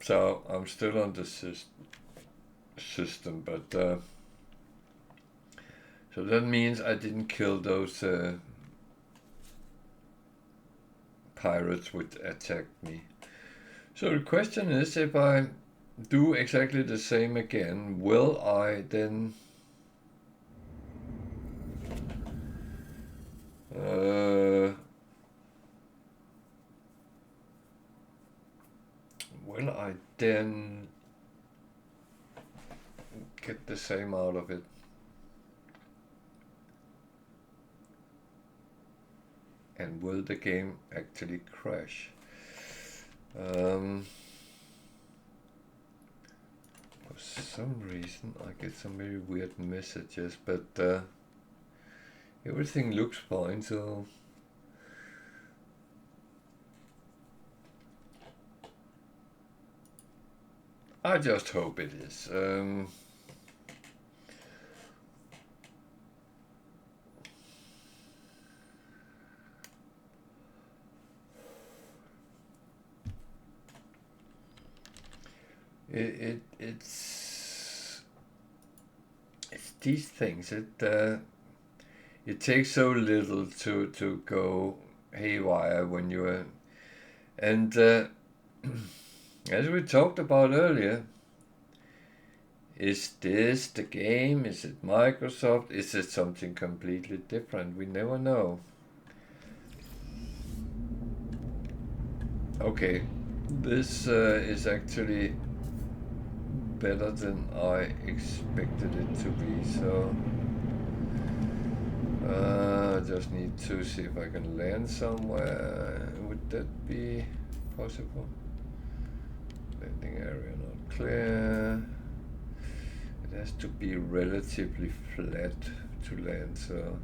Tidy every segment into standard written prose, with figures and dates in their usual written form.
So I'm still on the system, but so that means I didn't kill those pirates which attacked me. So the question is, if I do exactly the same again, will I then get the same out of it? And will the game actually crash? For some reason I get some very weird messages, but everything looks fine, so I just hope it is. It's these things. It takes so little to go haywire when you're, and as we talked about earlier, is this the game? Is it Microsoft? Is it something completely different? We never know. Okay, this is actually better than I expected it to be, so I just need to see if I can land somewhere. Would that be possible? Landing area not clear. It has to be relatively flat to land, so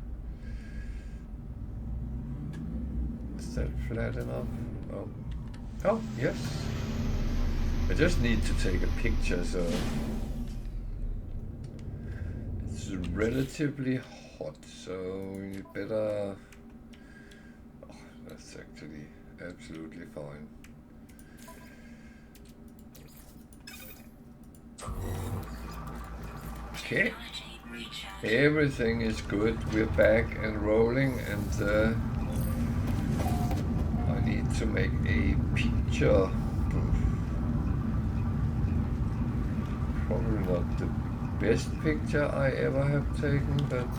is that flat enough? Oh, yes. I just need to take a picture, so it's relatively hot, so you better. Oh, that's actually absolutely fine. Okay, everything is good. We're back and rolling, and I need to make a picture. Probably not the best picture I ever have taken, but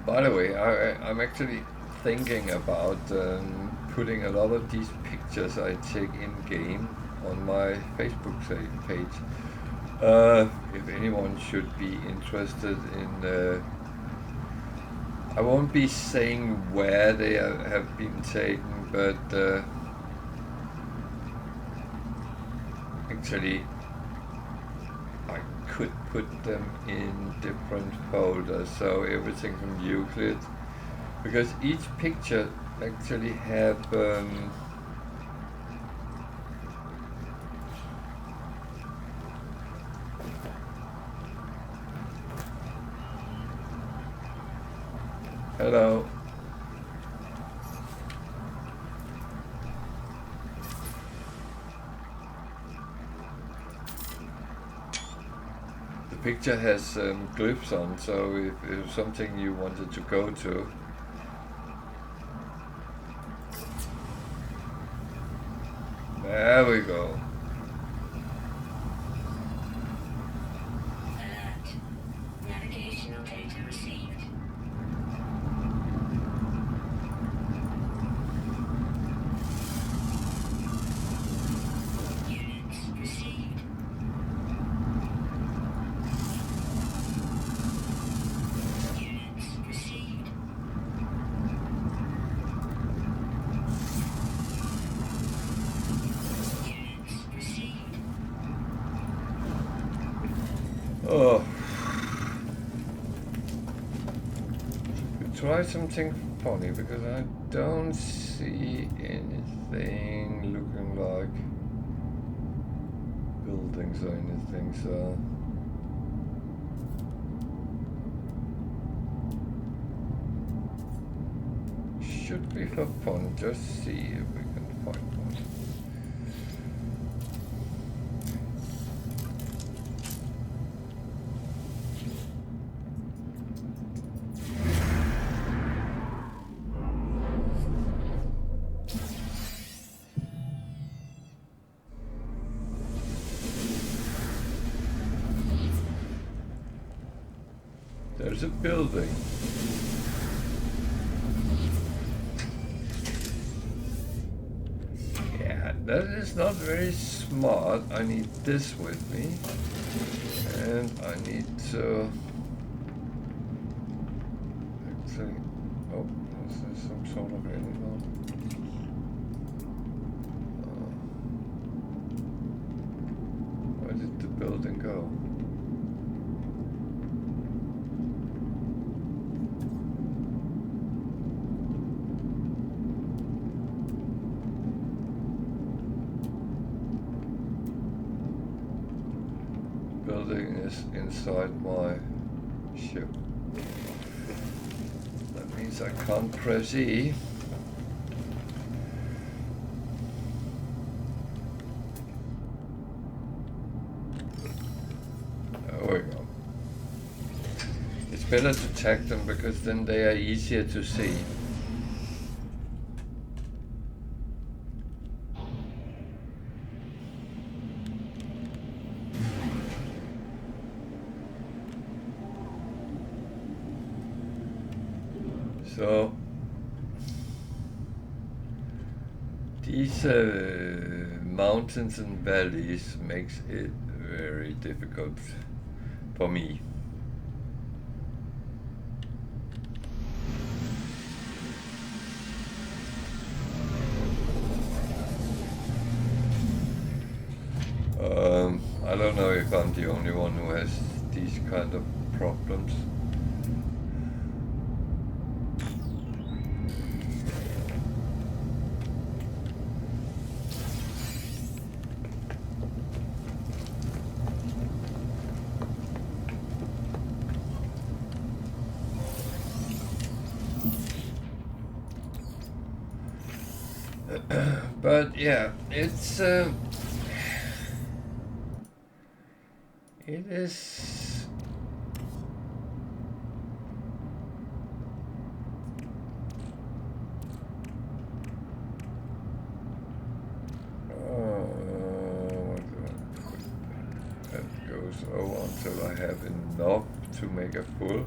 by the way, I'm actually thinking about putting a lot of these pictures I take in game on my Facebook page. If anyone should be interested in, I won't be saying where they have been taken, but actually I could put them in different folders, so everything from Euclid, because each picture actually have hello. The picture has glyphs on, so if something you wanted to go to, there we go. Oh, try something funny, because I don't see anything looking like buildings or anything, so should be for fun. Just see if we can find one. There's a building. Yeah, that is not very smart. I need this with me. And I need to... Actually... Oh, is there some sort of animal? Where did the building go? Building is inside my ship. That means I can't press E. There we go. It's better to tag them because then they are easier to see. So these mountains and valleys makes it very difficult for me. I don't know if I'm the only one who has these kind of problems. But yeah, it's it is that goes over until I have enough to make a full.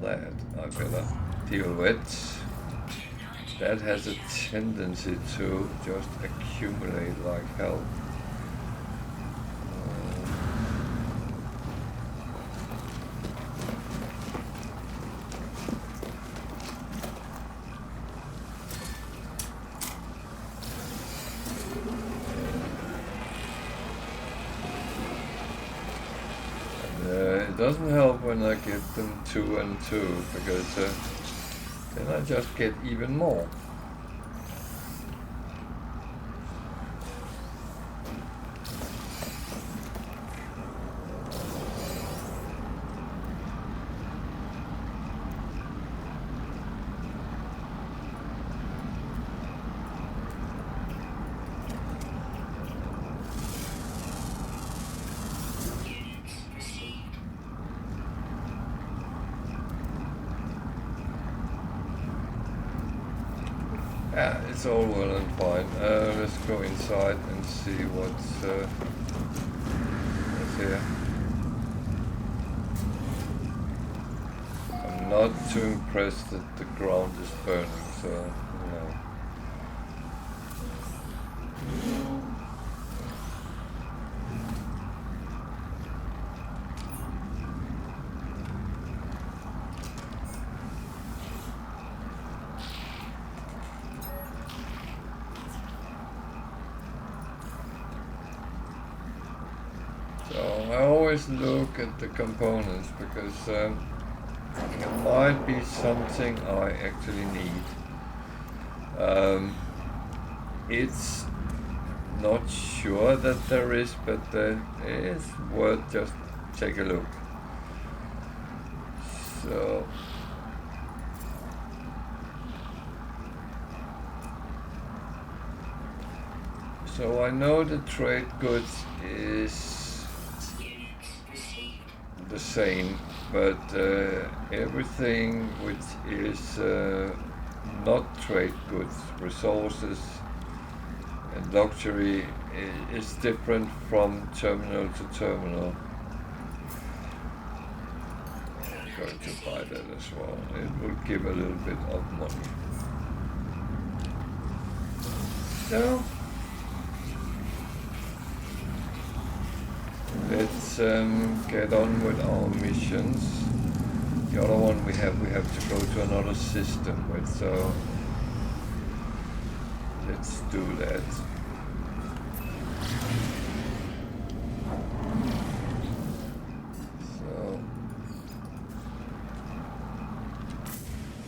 That I better deal with. That has a tendency to just accumulate like hell. It doesn't help when I give them 2 and 2 because then I just get even more. Yeah, it's all well and fine. Let's go inside and see what's here. I'm not too impressed that the ground is burning, so you know. I always look at the components because it might be something I actually need. It's not sure that there is, but it's worth just take a look. So I know the trade goods is the same, but everything which is not trade goods, resources and luxury is different from terminal to terminal. I'm going to buy that as well. It will give a little bit of money. So let's get on with our missions. The other one we have to go to another system with, so let's do that. So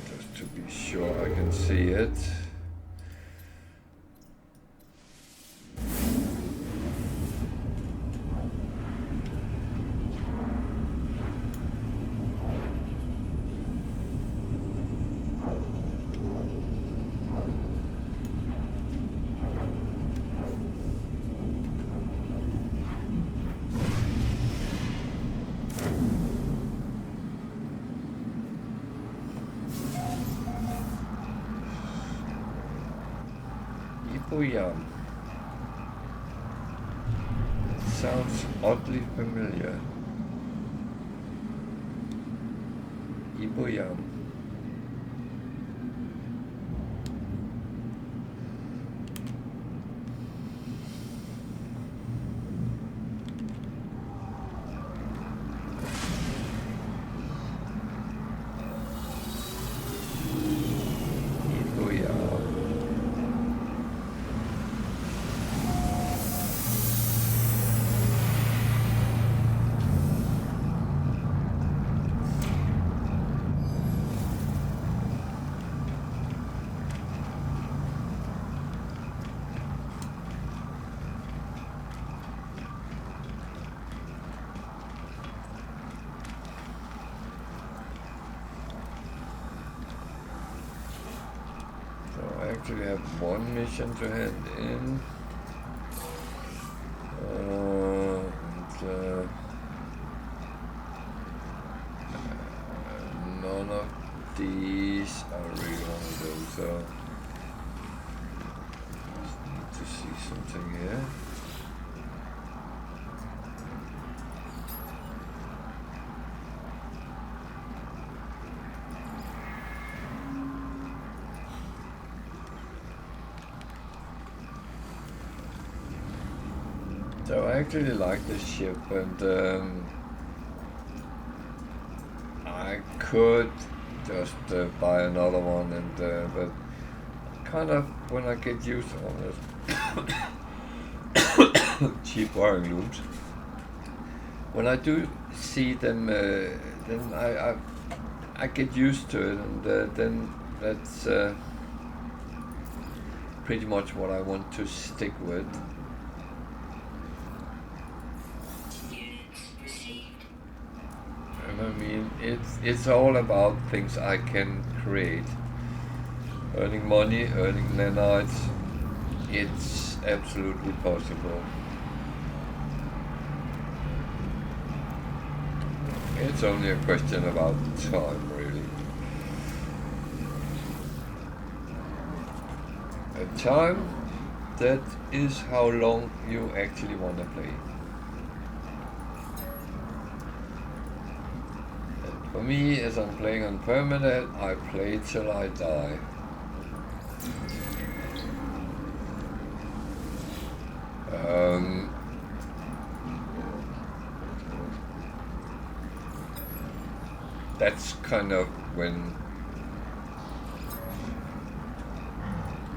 just to be sure I can see it. Yam. Sounds oddly familiar. Iboyam. Actually have one mission to hand in. None of these I really want to do, so just need to see something here. So I actually like this ship, and I could just buy another one, and but kind of when I get used to all this cheap wiring loops, when I do see them, then I get used to it, and then that's pretty much what I want to stick with. I mean, it's all about things I can create. Earning money, earning nanites, it's absolutely possible. It's only a question about time, really. A time, that is how long you actually want to play. For me, as I'm playing on Permadeath, I play till I die. That's kind of when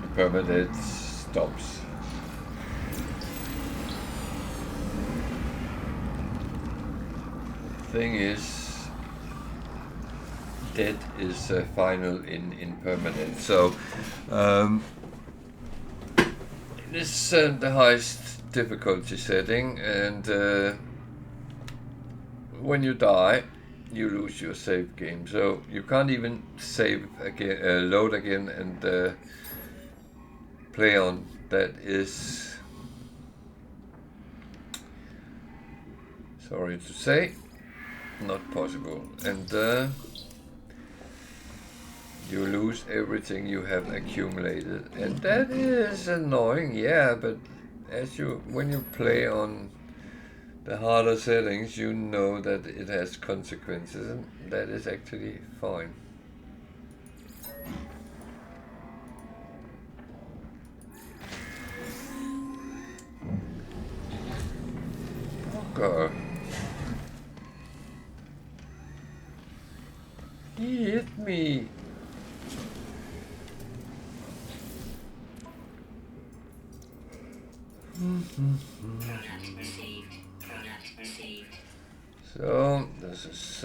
the Permadeath stops. Thing is, dead is final in Permadeath. So this is the highest difficulty setting, and when you die, you lose your save game. So you can't even save again, load again, and play on. That is, sorry to say, not possible. And you lose everything you have accumulated, and that is annoying. Yeah, but when you play on the harder settings, you know that it has consequences, and that is actually fine. Okay. He hit me. So this is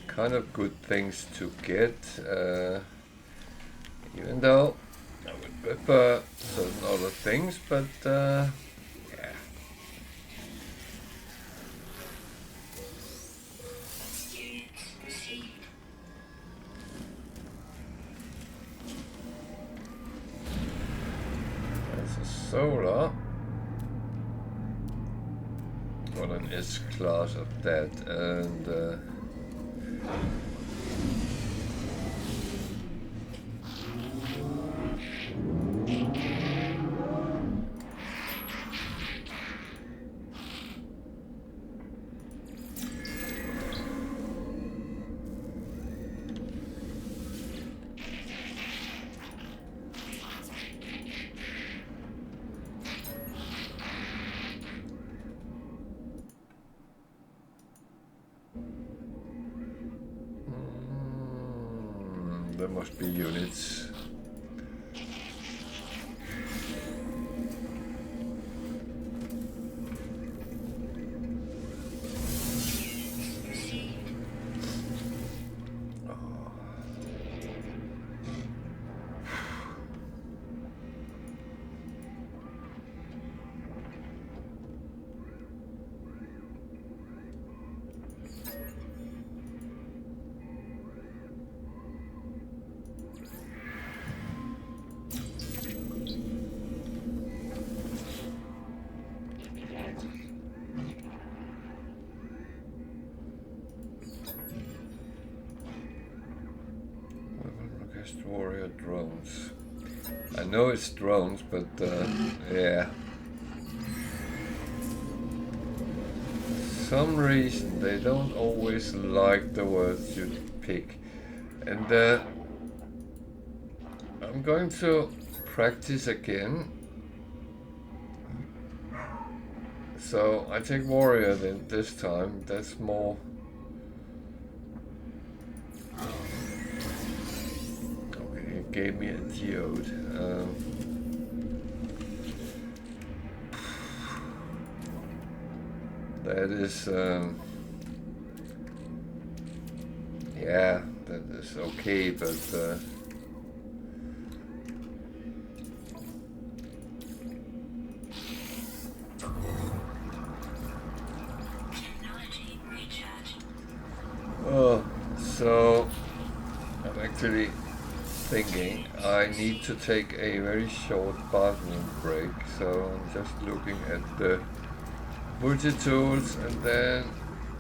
kind of good things to get, even though I would prefer certain other things, but yeah. That's a solar. What an S-class of that, and there must be units. Warrior drones. I know it's drones, but yeah. For some reason they don't always like the words you pick, and I'm going to practice again. So I take warrior then this time. That's more. Gave me a geode. That is, yeah, that is okay, but oh, so I'm actually thinking I need to take a very short bathroom break, so I'm just looking at the multi-tools, and then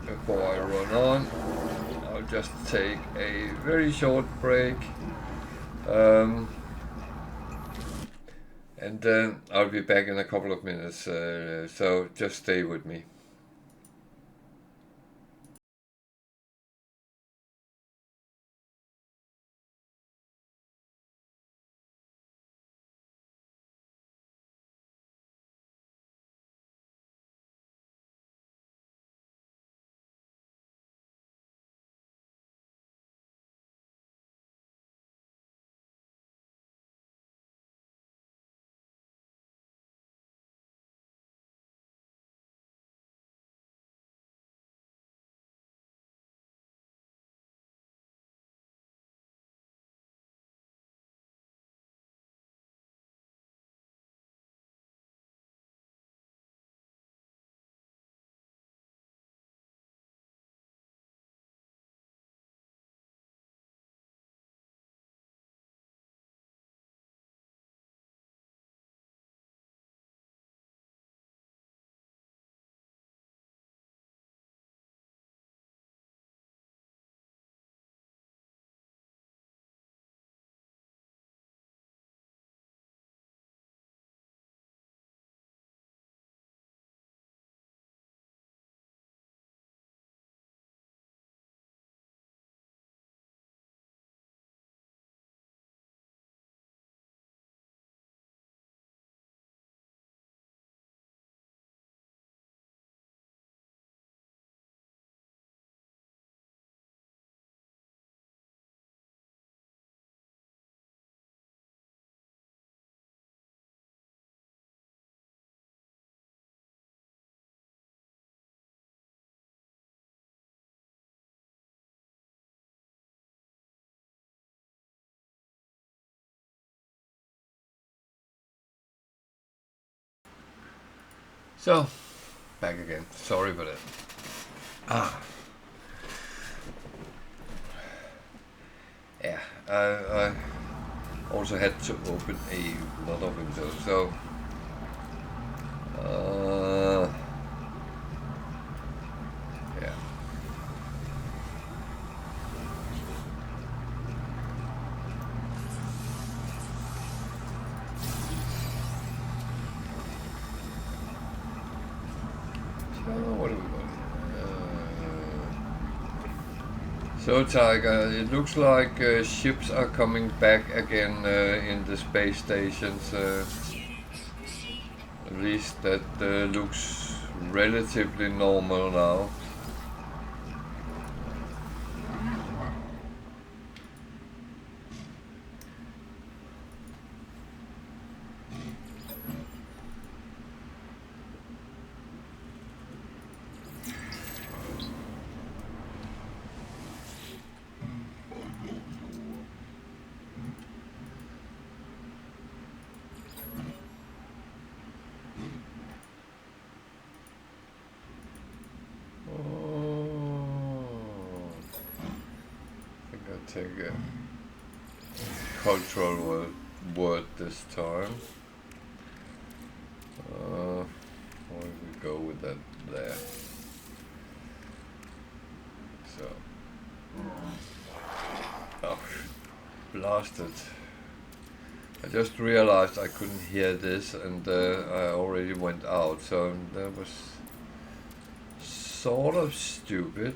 before I run on, I'll just take a very short break, and then I'll be back in a couple of minutes, so just stay with me. So, back again. Sorry for that. Yeah, I also had to open another window, so yeah. So what do we got? So Tiger, it looks like ships are coming back again in the space stations. At least that looks relatively normal now. Take a cultural word this time. Why don't we go with that there? So, oh, blasted! I just realized I couldn't hear this, and I already went out. So that was sort of stupid.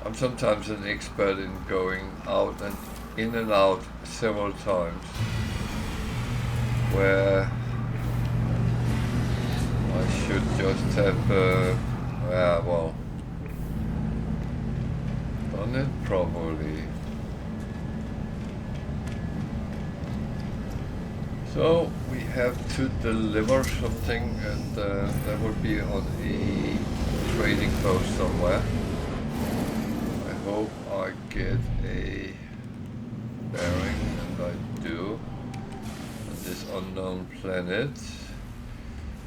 I'm sometimes an expert in going out and in and out several times, where I should just have, well, done it properly. So we have to deliver something, and that would be on a trading post somewhere. I hope I get a bearing, and I do, on this unknown planet,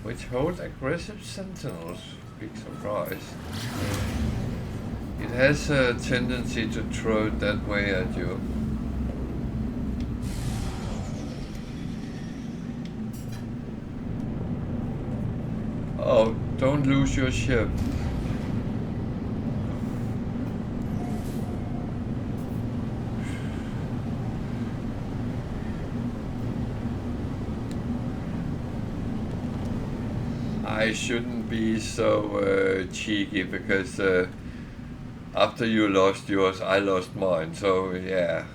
which holds aggressive sentinels. Big surprise. It has a tendency to throw it that way at you. Oh, don't lose your ship. I shouldn't be so cheeky, because after you lost yours, I lost mine, so yeah.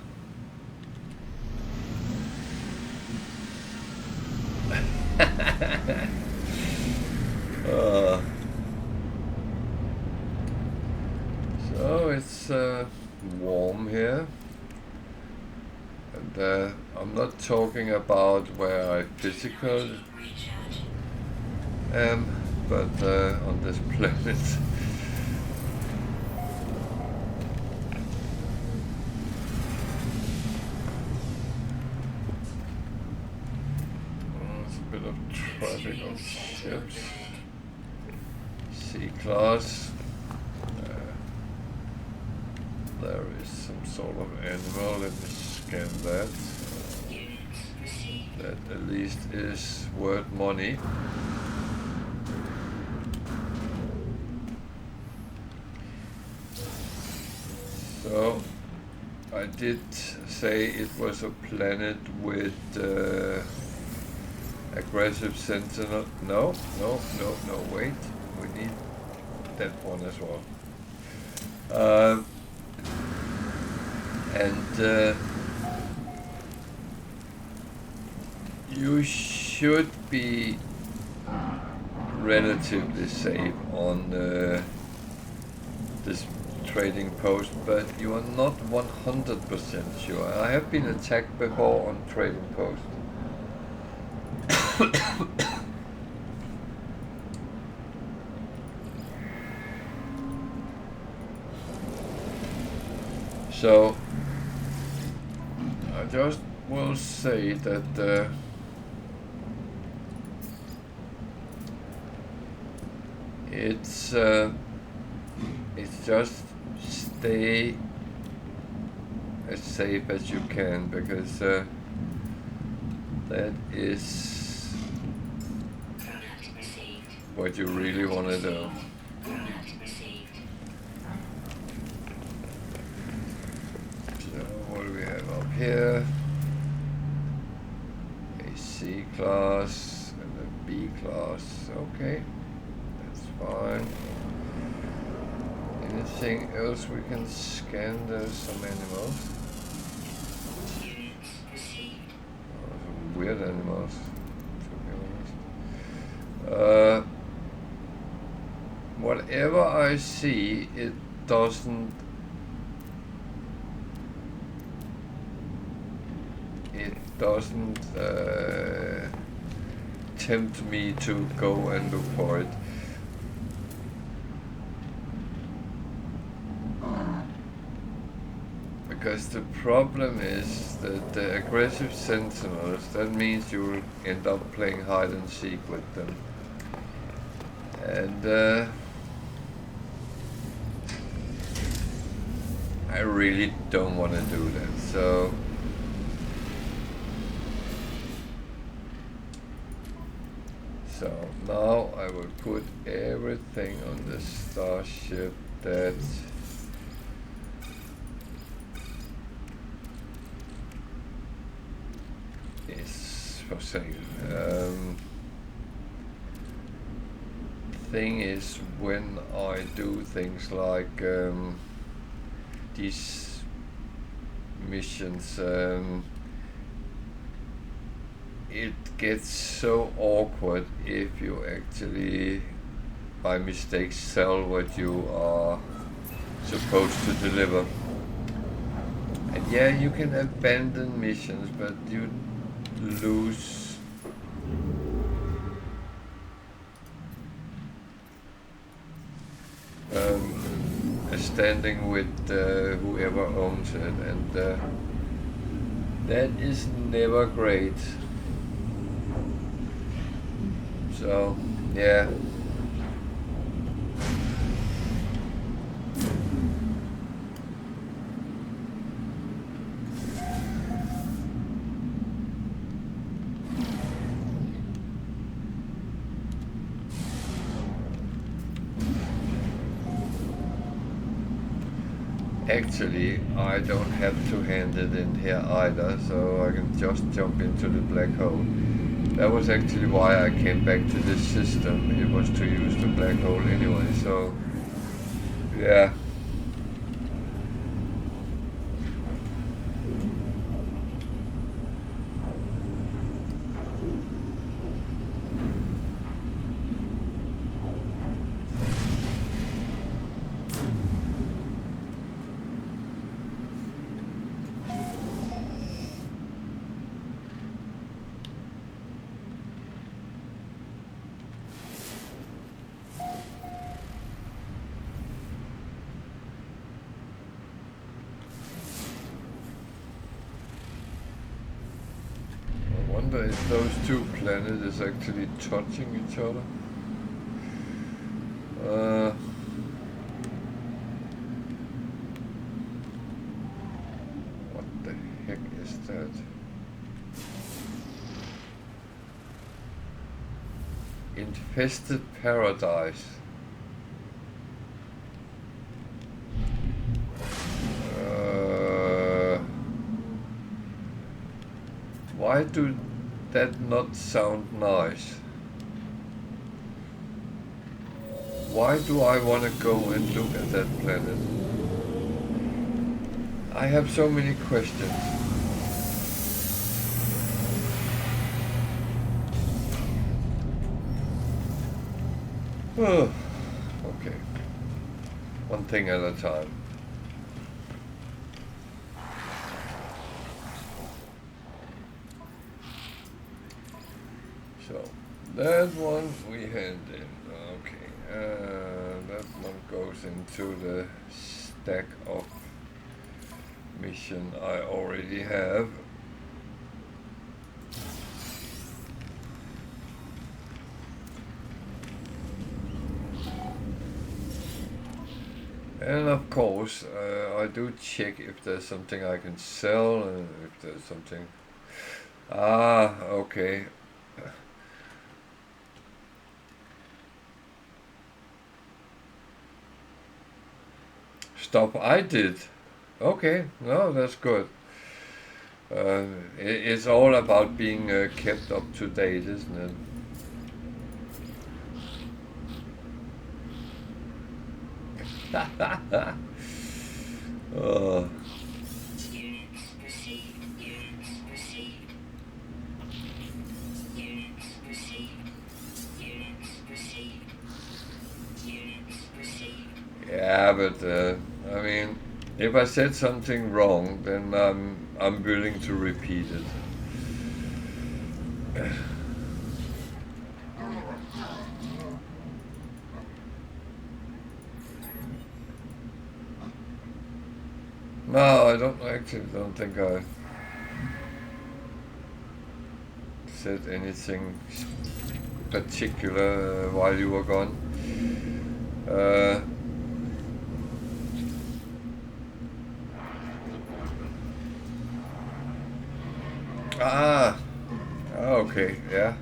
So it's warm here, and I'm not talking about where I physically am, but on this planet. There's a bit of traffic on ships. C-class. There is some sort of animal. Let me scan that. That at least is worth money. So I did say it was a planet with aggressive sentinel. No, wait. We need that one as well. And you should be relatively safe on this trading post, but you are not 100% sure. I have been attacked before on trading post. So I just will say that it's just stay as safe as you can, because that is what you really want to do. So what do we have up here? A C class and a B class. Okay, that's fine. Anything else we can scan? There's some animals. Some weird animals, to be honest. Whatever I see, it doesn't tempt me to go and look for it. Because the problem is that the aggressive sentinels, that means you will end up playing hide and seek with them. And I really don't want to do that. So now I will put everything on the starship that is for sale. Thing is, when I do things like these missions, it gets so awkward if you actually by mistake sell what you are supposed to deliver. And yeah, you can abandon missions, but you lose a standing with whoever owns it, and that is never great. So yeah. Actually, I don't have to hand it in here either, so I can just jump into the black hole. That was actually why I came back to this system. It was to use the black hole anyway, so yeah. I wonder if those two planets is actually touching each other. What the heck is that? Infested paradise. Why do that not sound nice? Why do I want to go and look at that planet? I have so many questions. Oh, okay. One thing at a time. So, that one we hand in. Okay. That one goes into the stack of mission I already have. And of course, I do check if there's something I can sell, and if there's something... Ah, okay. Stuff I did. Okay, no, that's good. It's all about being kept up to date, isn't it? uh, yeah, but I mean, if I said something wrong, then I'm willing to repeat it. No, I don't think I said anything particular while you were gone. Okay, yeah.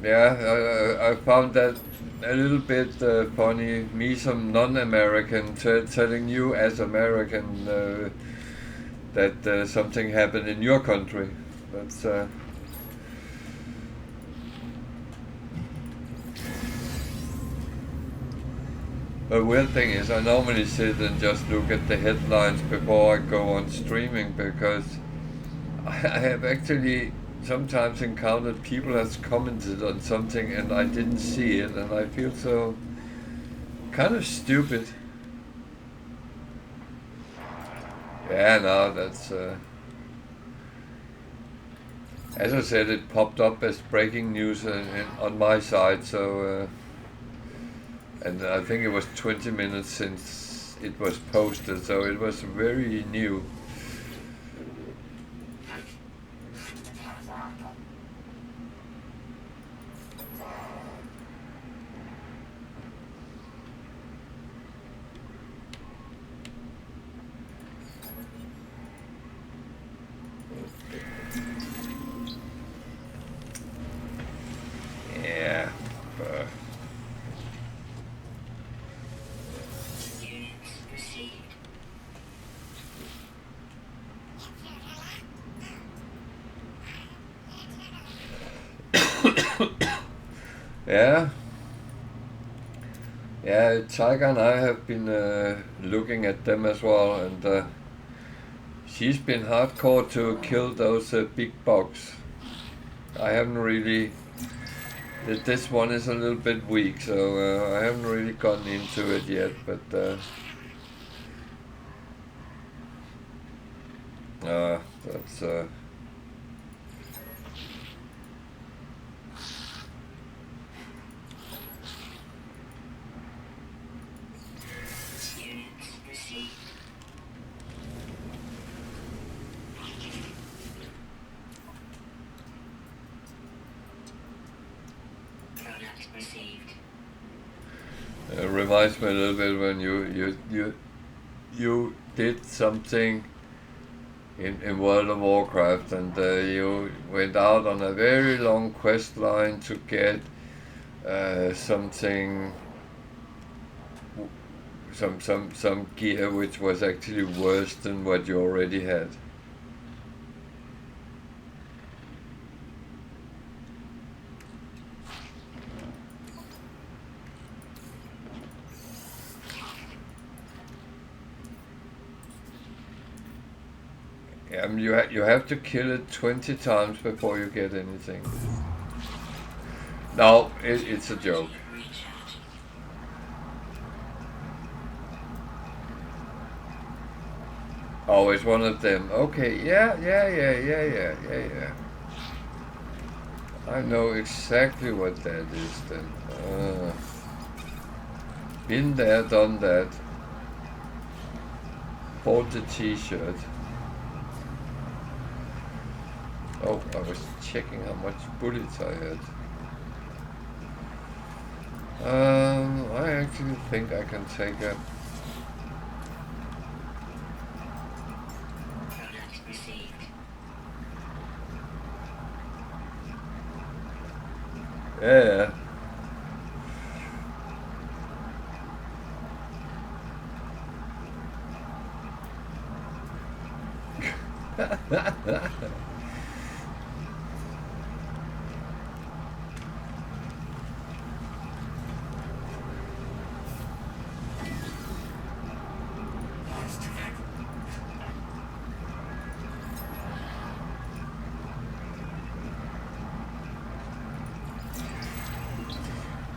Yeah, I found that a little bit funny. Me, some non-American, telling you as American that something happened in your country. That's the weird thing is, I normally sit and just look at the headlines before I go on streaming, because I have actually sometimes encountered people that's commented on something and I didn't see it, and I feel so kind of stupid. Yeah, no, that's as I said, it popped up as breaking news on my side, so and I think it was 20 minutes since it was posted, so it was very new. Yeah. Yeah. Yeah, Tiger and I have been looking at them as well, and she's been hardcore to kill those big bugs. I haven't really... This one is a little bit weak, so I haven't really gotten into it yet, but that's... It reminds me a little bit when you did something in World of Warcraft, and you went out on a very long quest line to get something, some gear which was actually worse than what you already had. You have to kill it 20 times before you get anything. No, it's a joke. Oh, it's one of them. Okay, yeah. I know exactly what that is then. Been there, done that. bought the t-shirt. Oh, I was checking how much bullets I had. I actually think I can take a... Yeah.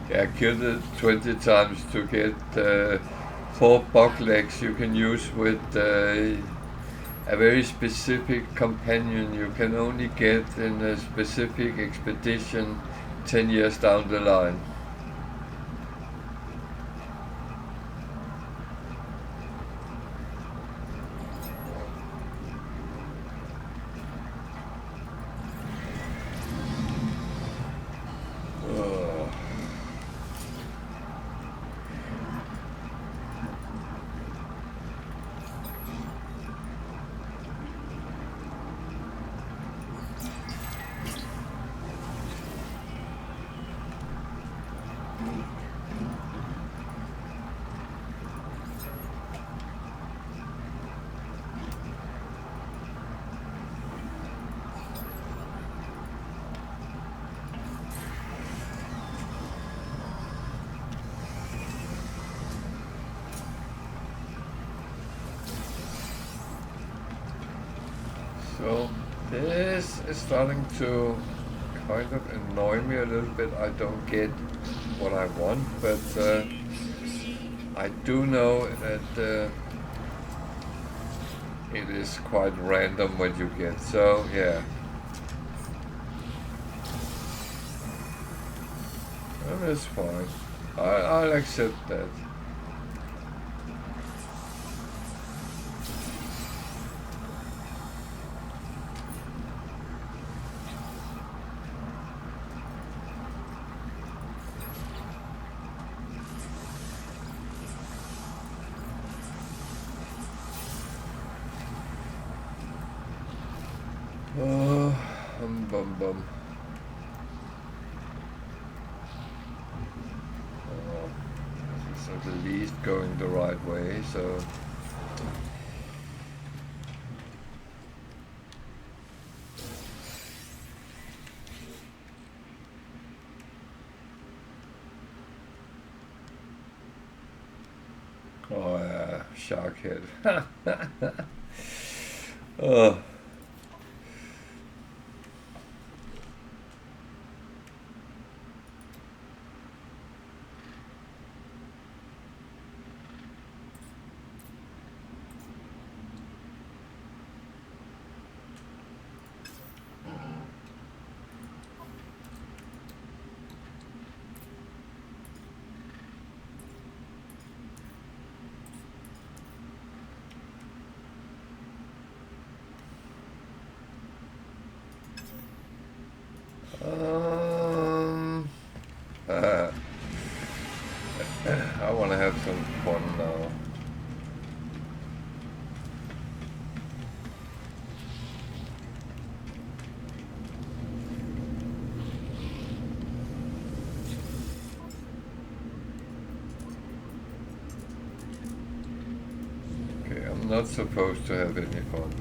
Yeah, kill it 20 times to get 4 bug legs you can use with a very specific companion you can only get in a specific expedition 10 years down the line. So this is starting to kind of annoy me a little bit. I don't get what I want, but I do know that it is quite random what you get. So yeah, well, that's fine. I'll accept that. Bum. This is at least going the right way, so... Oh yeah, shark head. Oh. I want to have some fun now. Okay, I'm not supposed to have any fun.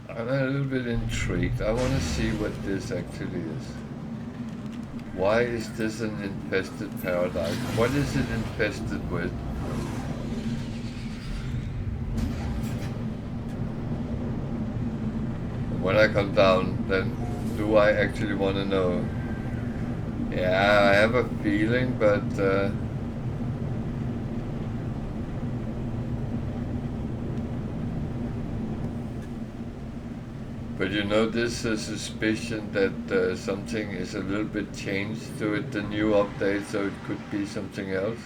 I'm a little bit intrigued. I want to see what this actually is. Why is this an infested paradise? What is it infested with? When I come down, then do I actually want to know? Yeah, I have a feeling, but But you know, this suspicion that something is a little bit changed to it, the new update, so it could be something else.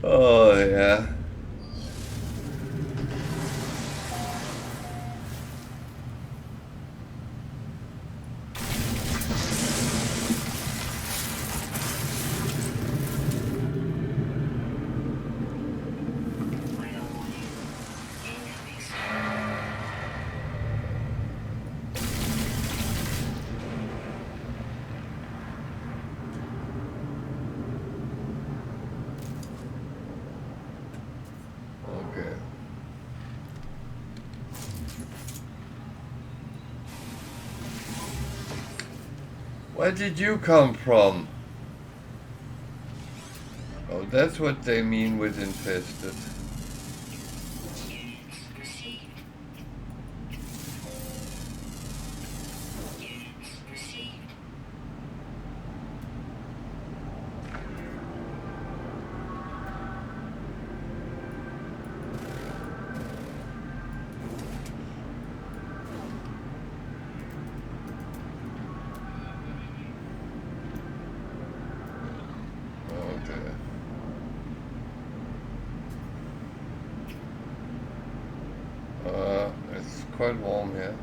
Oh yeah. Okay. Where did you come from? Oh, that's what they mean with infested. Okay. It's quite warm here.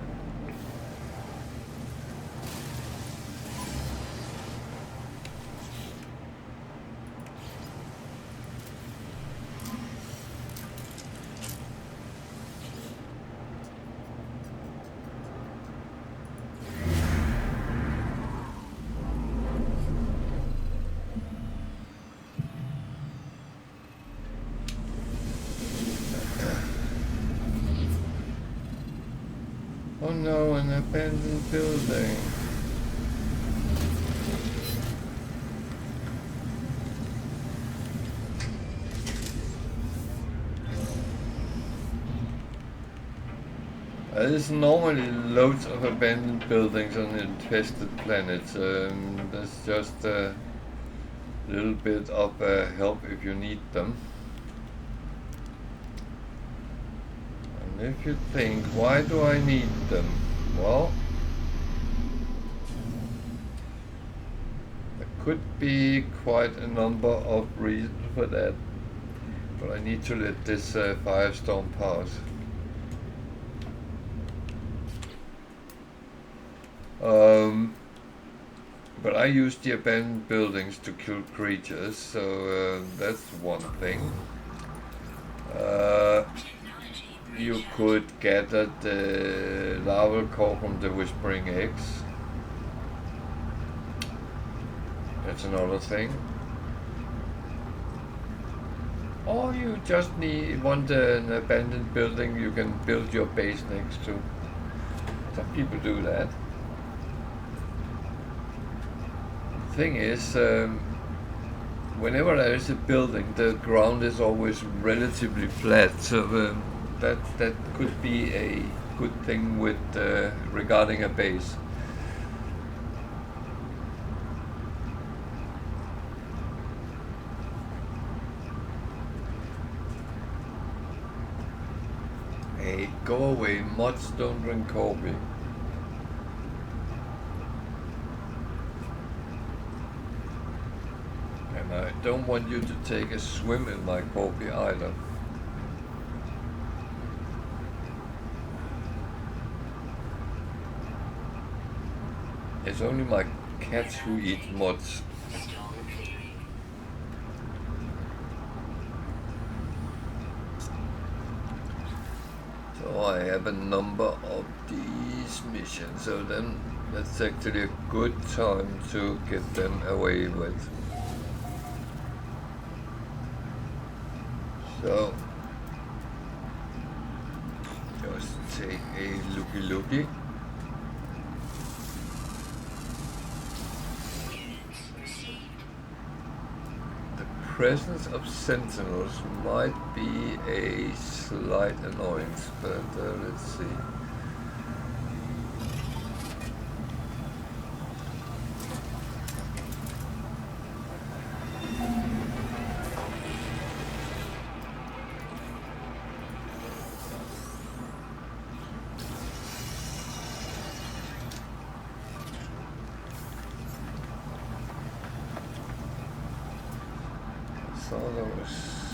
Oh no, an abandoned building. There's normally loads of abandoned buildings on infested planets. That's just a little bit of help if you need them. And if you think, why do I need them? Well, there could be quite a number of reasons for that. But I need to let this firestorm pass. But I use the abandoned buildings to kill creatures, so that's one thing. You could gather the larval core from the whispering eggs. That's another thing. Or you just want an abandoned building you can build your base next to. Some people do that. The thing is, whenever there is a building, the ground is always relatively flat, so that could be a good thing with regarding a base. Hey, go away! Mods don't drink coffee. And I don't want you to take a swim in my coffee either. It's only my cats who eat mods. So I have a number of these missions, so then that's actually a good time to get them away with. So take a looky. The presence of sentinels might be a slight annoyance, but let's see. So there was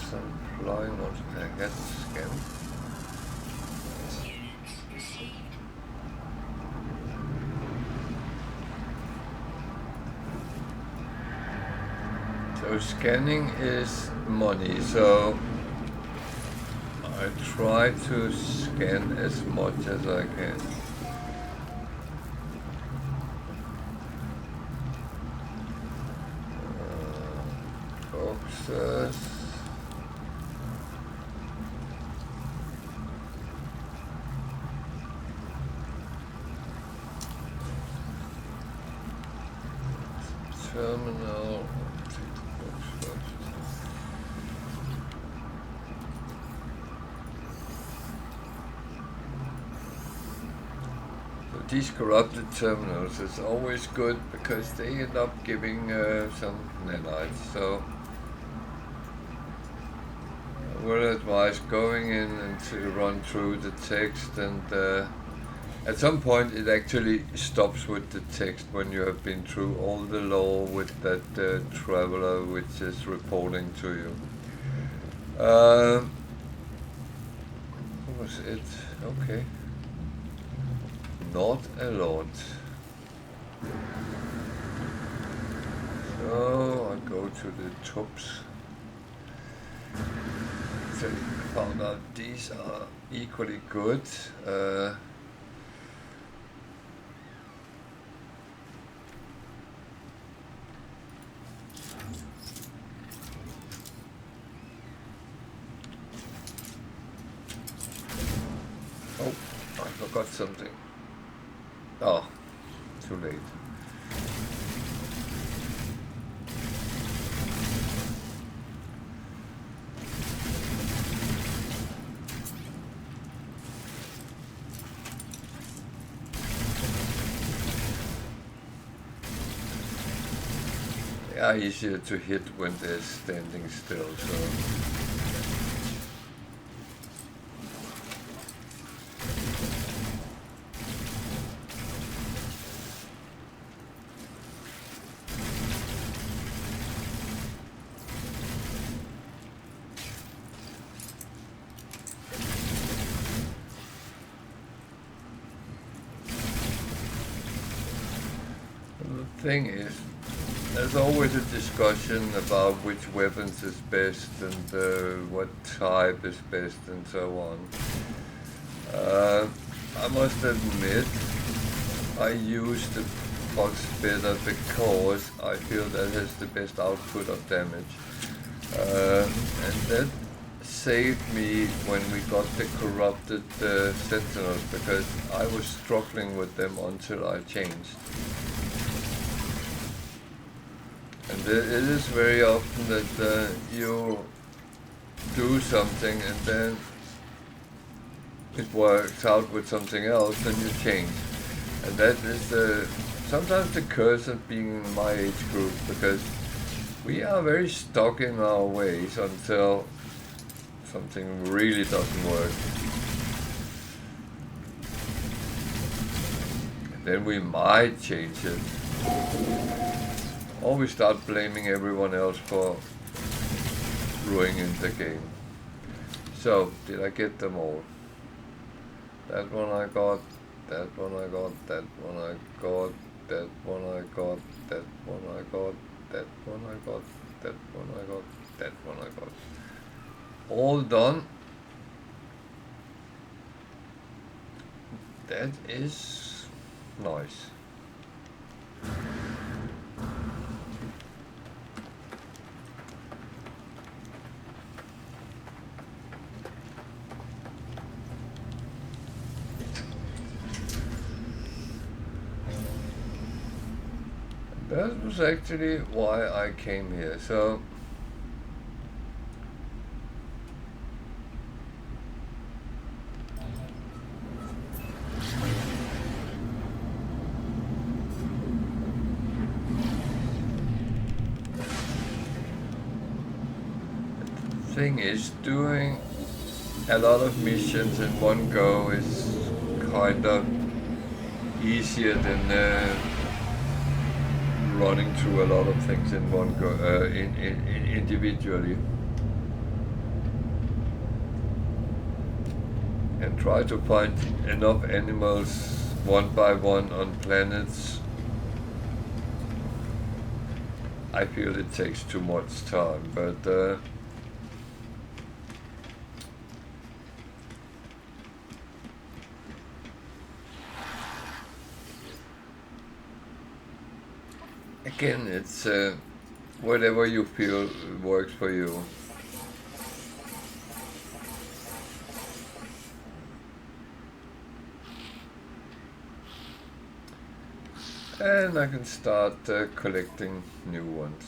some flying ones I got scanned. So scanning is money, so I try to scan as much as I can. Boxes. Terminal. Take the box first. So these corrupted terminals is always good because they end up giving some nanites. So I would advise going in and to run through the text, and at some point it actually stops with the text when you have been through all the lore with that traveler which is reporting to you. What was it? Okay. Not a lot. So I go to the tops. So I found out these are equally good. Oh, I forgot something. Oh, too late. They are easier to hit when they're standing still, so. The thing is, there's always a discussion about which weapons is best and what type is best and so on. I must admit, I use the pulse better because I feel that has the best output of damage. And that saved me when we got the corrupted sentinels, because I was struggling with them until I changed. And it is very often that you do something and then it works out with something else and you change. And that is sometimes the curse of being in my age group, because we are very stuck in our ways until something really doesn't work. And then we might change it. Or we start blaming everyone else for ruining the game. So, did I get them all? That one I got, that one I got, that one I got, that one I got, that one I got, that one I got, that one I got, that one I got. All done. That is nice. That was actually why I came here. So thing is, doing a lot of missions in one go is kind of easier than running through a lot of things in one go, individually, and try to find enough animals one by one on planets. I feel it takes too much time, but again, it's whatever you feel works for you. And I can start collecting new ones.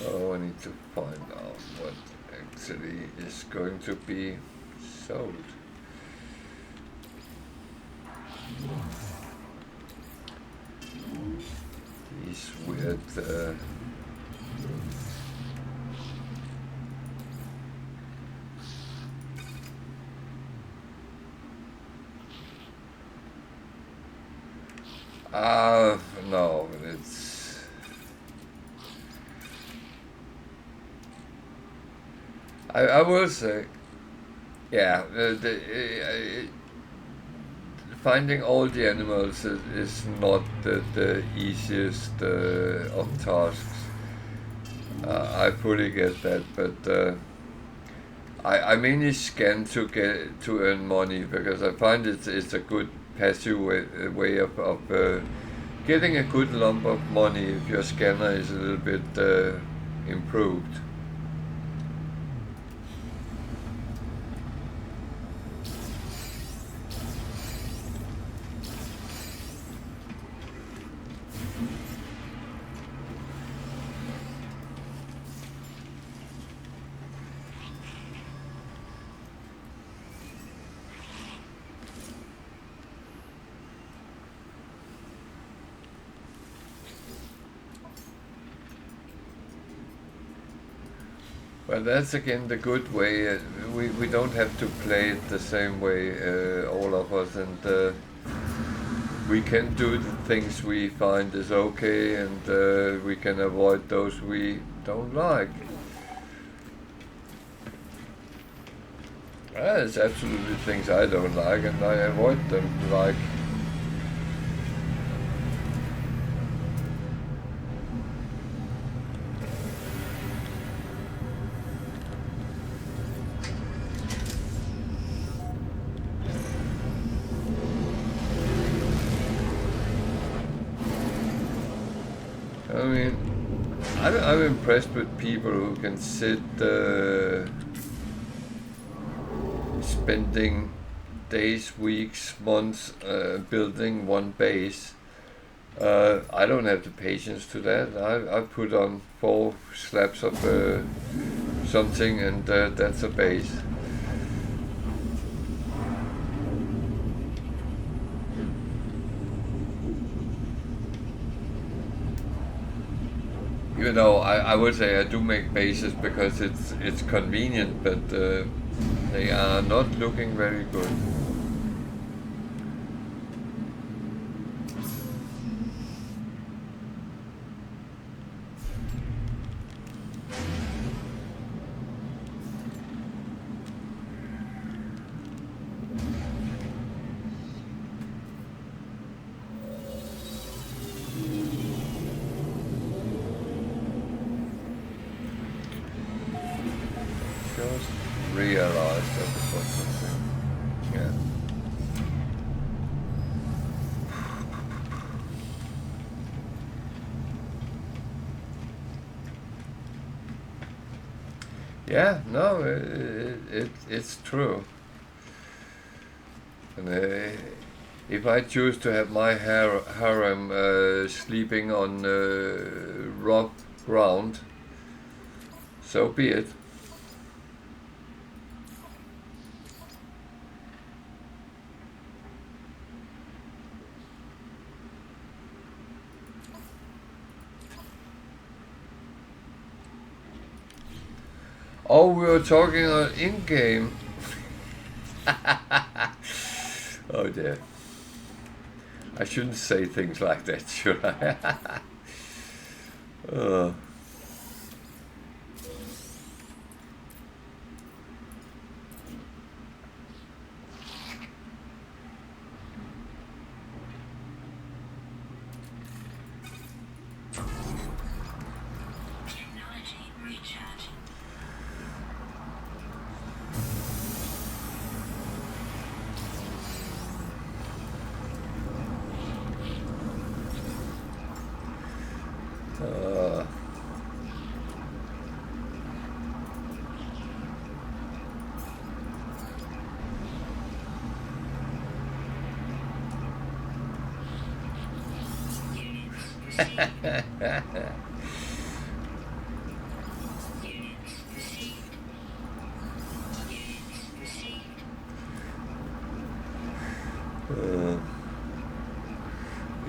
Oh, I need to find out what actually is going to be sold. These weird no, it's I will say, yeah, finding all the animals is not the easiest of tasks. I fully get that, but I mainly scan to earn money because I find it's a good passive way of getting a good lump of money if your scanner is a little bit improved. Well, that's again the good way. We don't have to play it the same way, all of us, and we can do the things we find is okay, and we can avoid those we don't like. There's absolutely things I don't like, and I avoid them. Like, I mean, I'm impressed with people who can sit spending days, weeks, months building one base. I don't have the patience to that. I put on 4 slabs of something, and that's a base. You know, I would say I do make bases because it's convenient, but they are not looking very good. Just realized that it was something. Yeah. Yeah, no, it's true. And If I choose to have my harem sleeping on rough ground, so be it. Oh, we were talking on in-game. Oh dear. I shouldn't say things like that, should I?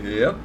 Yep.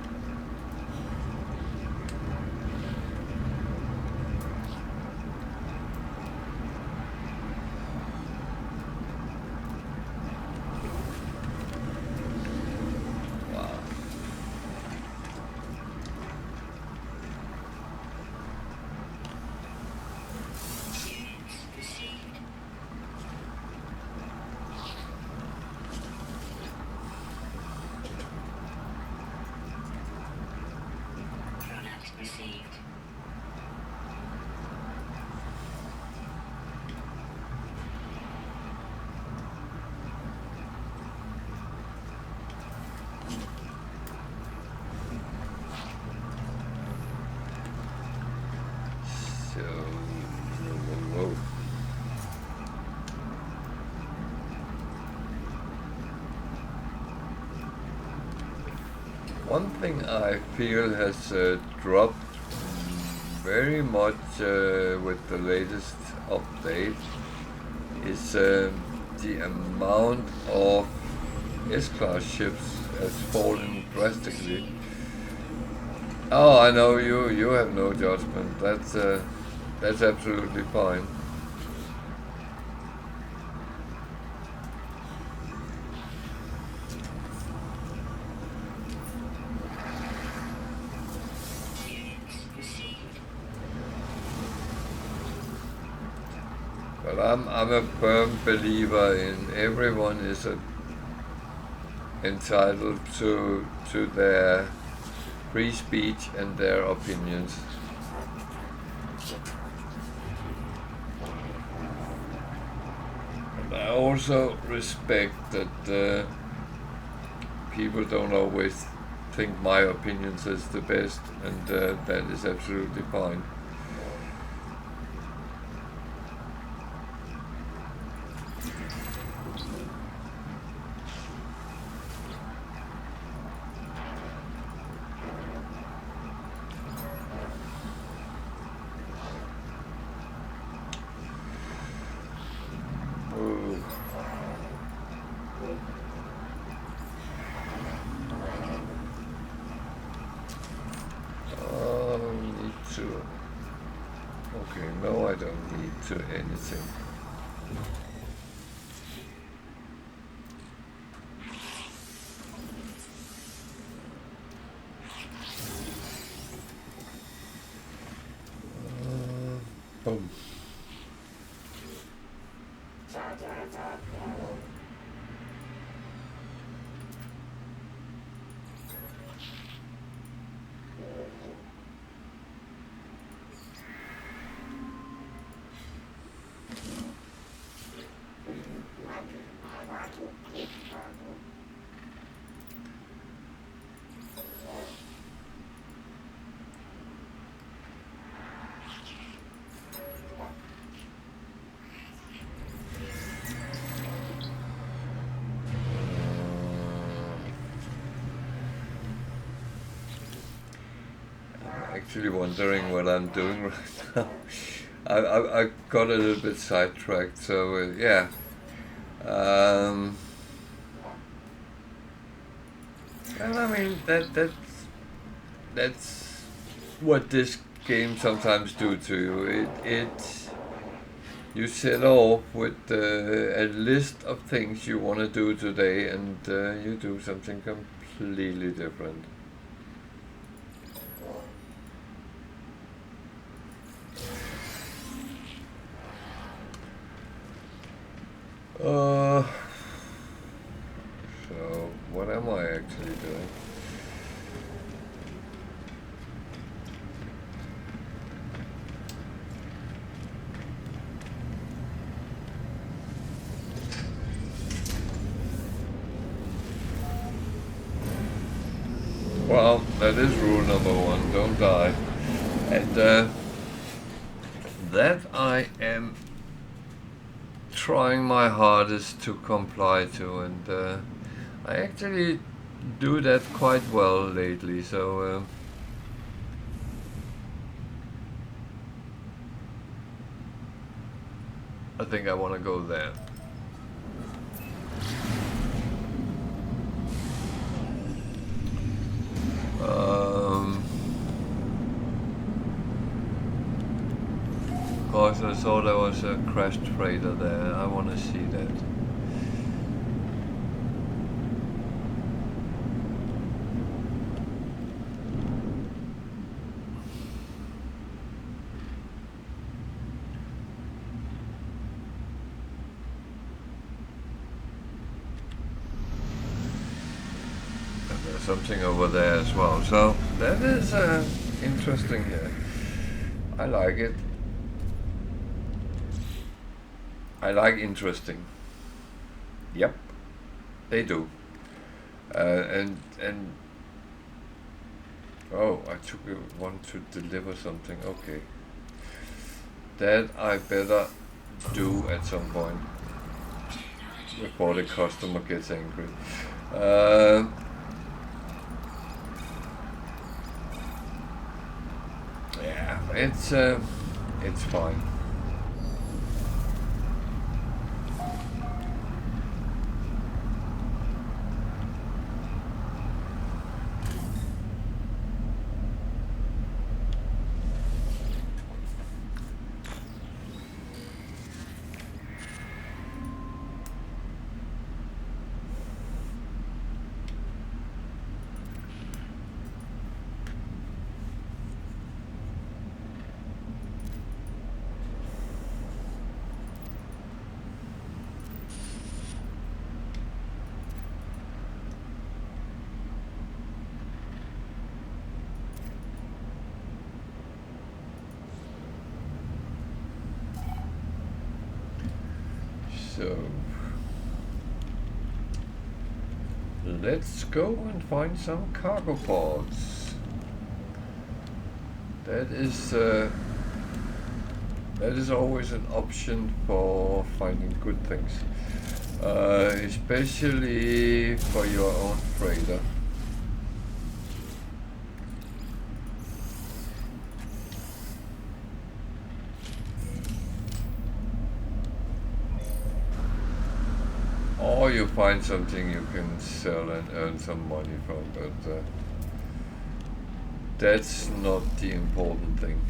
One thing I feel has dropped very much with the latest update is the amount of S-class ships has fallen drastically. Oh, I know you have no judgment. That's absolutely fine. But I'm a firm believer in everyone is entitled to their free speech and their opinions. And I also respect that people don't always think my opinions is the best, and that is absolutely fine. Okay, no, I don't need to anything. Boom. actually wondering what I'm doing right now. I got a little bit sidetracked, so yeah. And I mean that's what this game sometimes do to you. You set off with a list of things you want to do today, and you do something completely different. So what am I actually doing? Well, that is rule number 1, don't die. And that I am trying my hardest to comply to, and I actually do that quite well lately, so I think I want to go there. Of course, I saw there was a crashed freighter there. I want to see that. And there's something over there as well. So that is interesting here. I like it. I like interesting. Yep, they do. And oh, I took one to deliver something. Okay, that I better do at some point before the customer gets angry. Yeah, it's fine. So let's go and find some cargo pods. That is always an option for finding good things, especially for your own freighter. Or you find something you can sell and earn some money from, but that's not the important thing.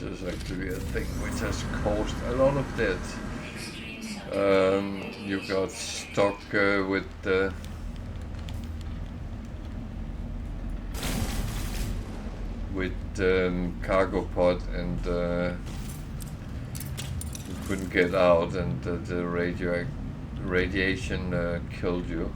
This is actually a thing which has caused a lot of death. You got stuck with the cargo pod, and you couldn't get out, and the radiation killed you.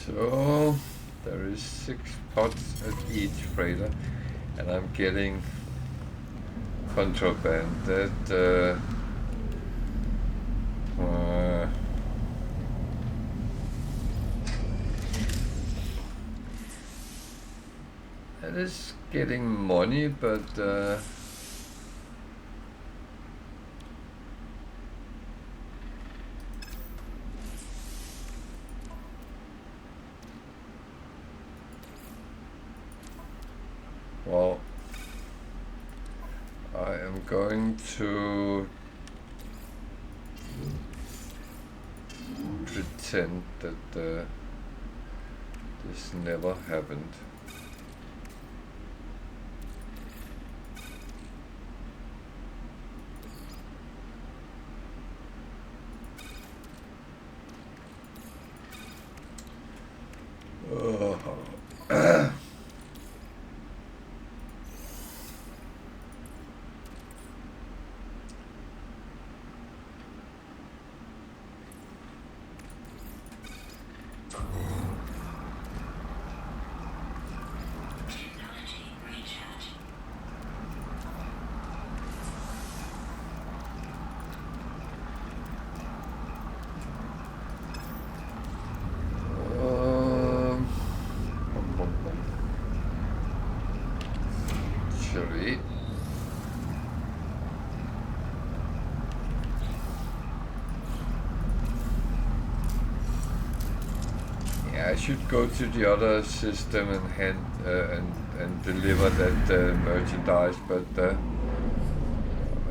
So there is 6 pods at each freighter, and I'm getting contraband that that is getting money, but well, I am going to pretend that this never happened. Actually, yeah, I should go to the other system and hand and deliver that merchandise, but I'm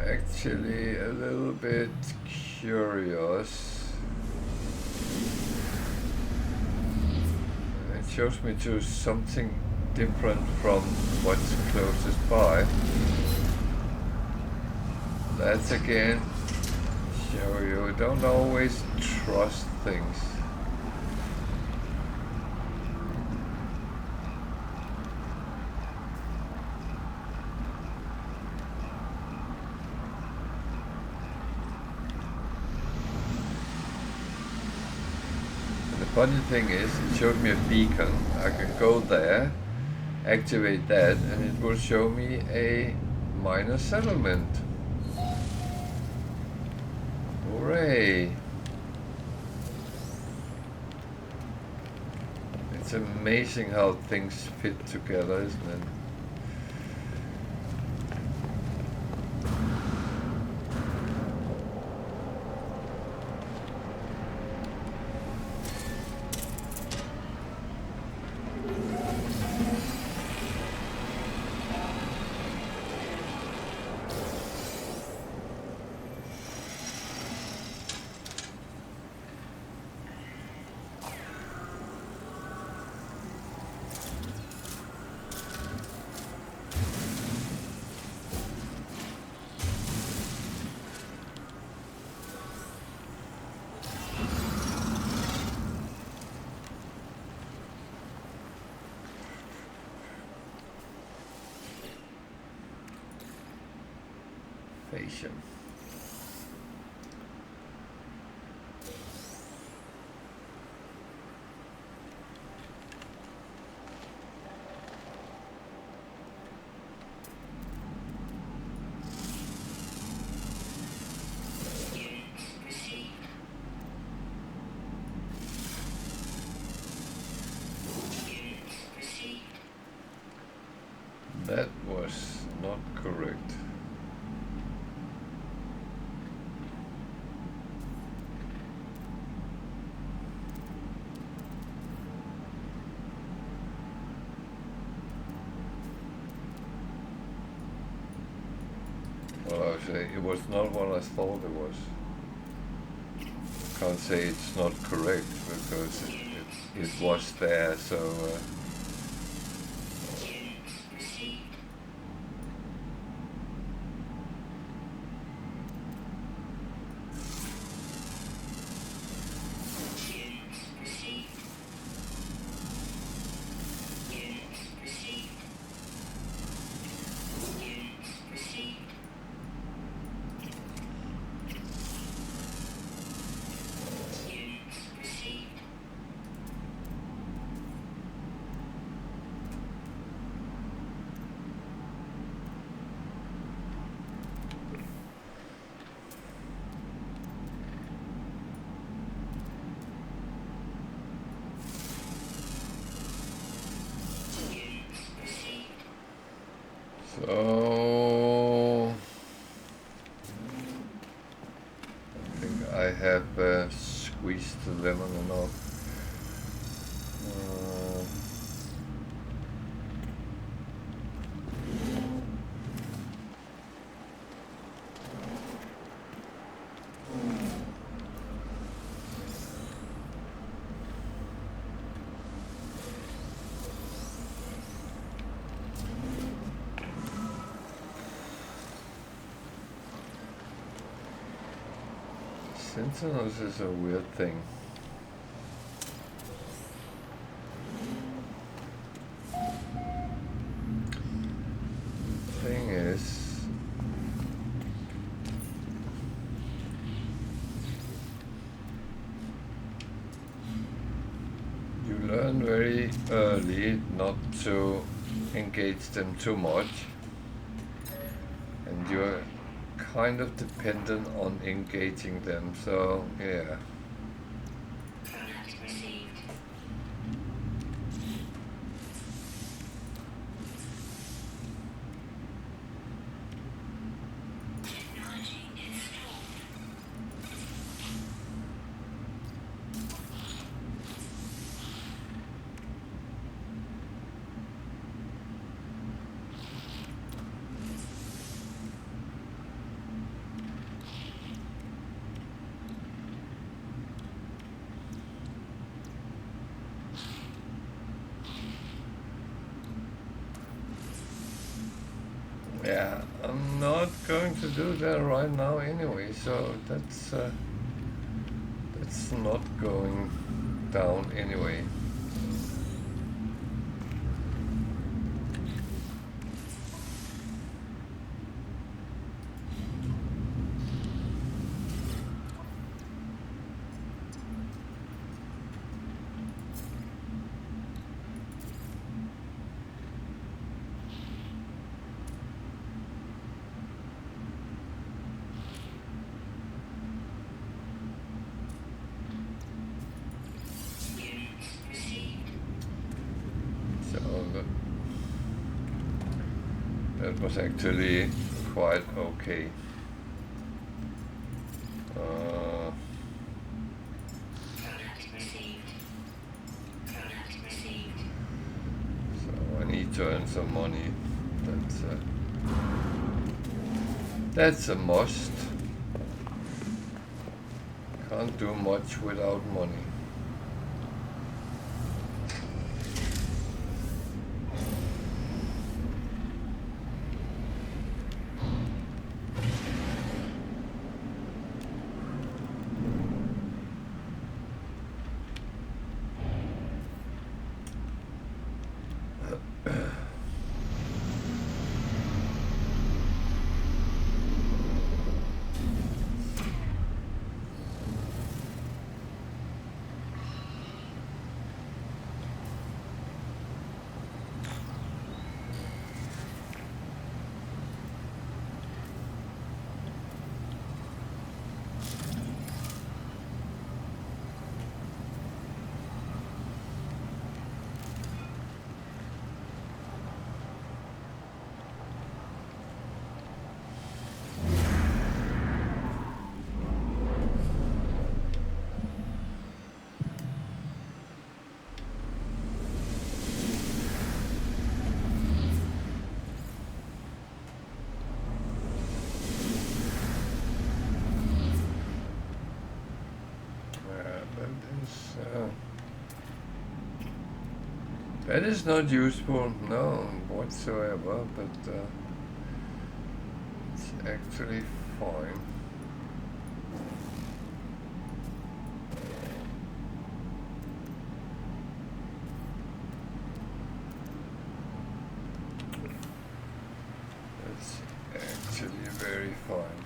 actually a little bit curious. It shows me to something different from what's closest by. That's again show you don't always trust things. And the funny thing is, it showed me a beacon. I can go there, activate that, and it will show me a minor settlement. Hooray! It's amazing how things fit together, isn't it? say, it was not what I thought it was. Can't say it's not correct because it was there, so so I think I have squeezed the lemon enough. Sentinels is a weird thing. Thing is, you learn very early not to engage them too much, and you're kind of dependent on engaging them, so yeah. Yeah, I'm not going to do that right now anyway, so that's not going down anyway. That was actually quite okay. So I need to earn some money. That's a must. Can't do much without money. That is not useful, no, whatsoever, but it's actually fine. It's actually very fine.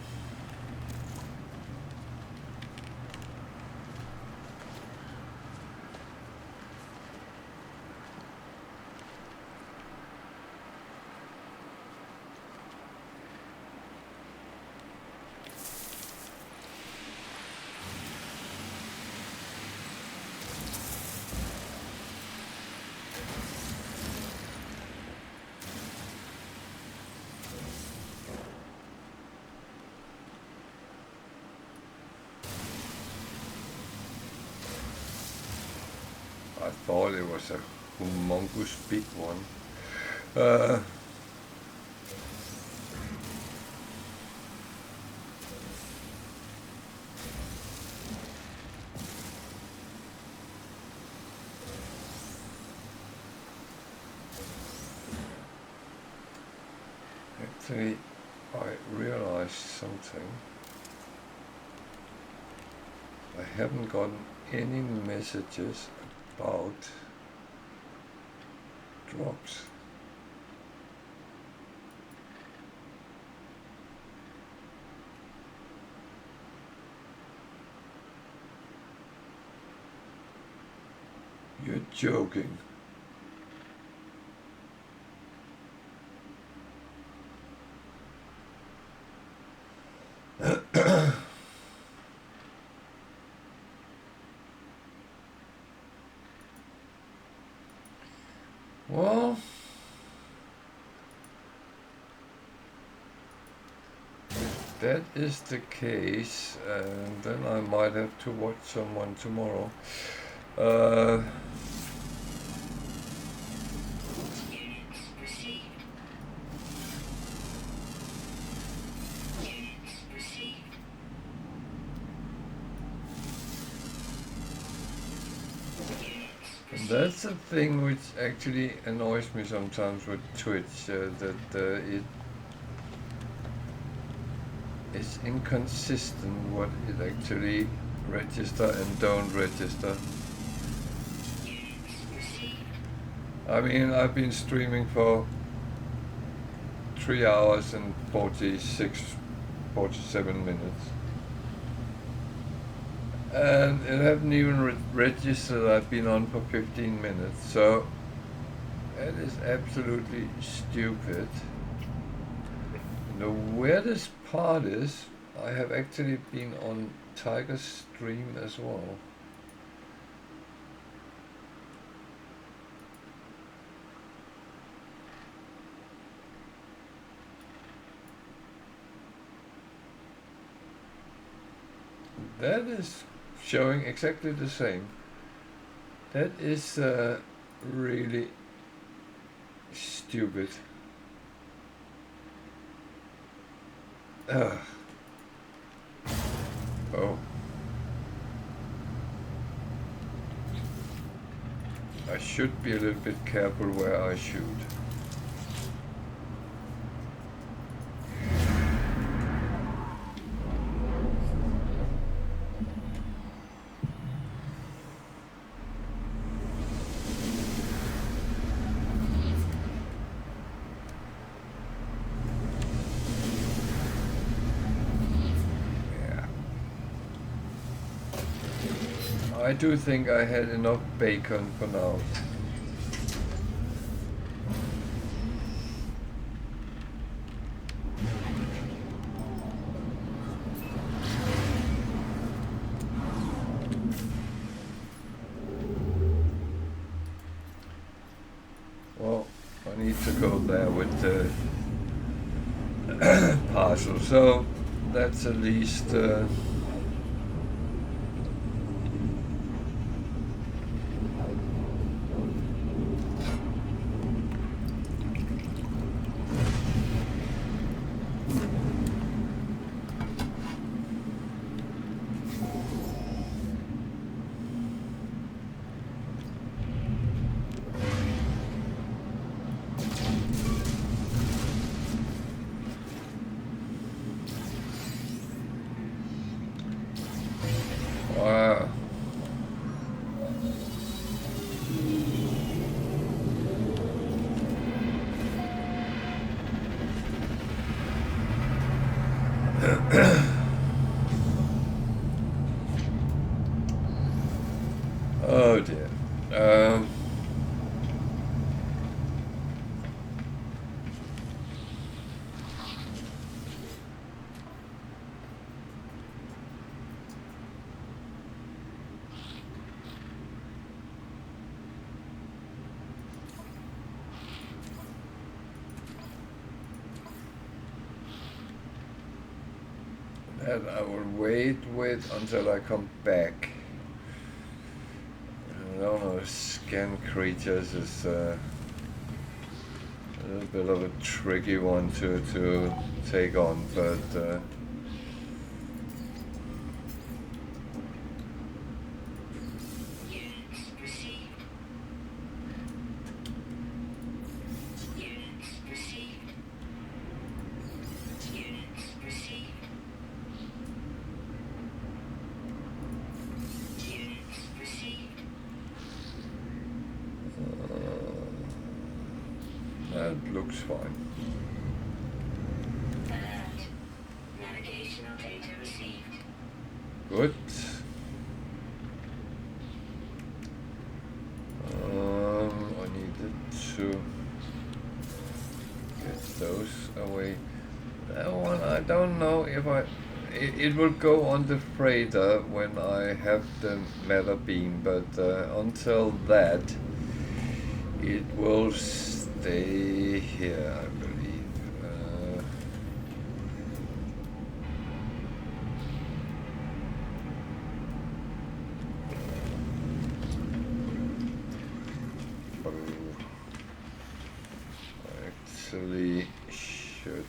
I thought it was a humongous big one. Actually, I realized something. I haven't gotten any messages about drops. You're joking. Well, if that is the case, then I might have to watch someone tomorrow. That's the thing which actually annoys me sometimes with Twitch, that it's inconsistent what it actually register and don't register. I mean, I've been streaming for 3 hours and 47 minutes. And it hasn't even registered I've been on for 15 minutes, so that is absolutely stupid. And the weirdest part is I have actually been on Tiger's stream as well. That is showing exactly the same. That is really stupid. Oh. I should be a little bit careful where I shoot. I do think I had enough bacon for now. Well, I need to go there with the parcel, so that's at least Oh dear. That I will wait with until I come back. I don't know, scan creatures is a little bit of a tricky one to take on, but that looks fine. Navigational data received. Good. I needed to get those away. That one, I don't know if it will go on the freighter when I have the matter beam, but until that, it will stay here, I believe. Actually should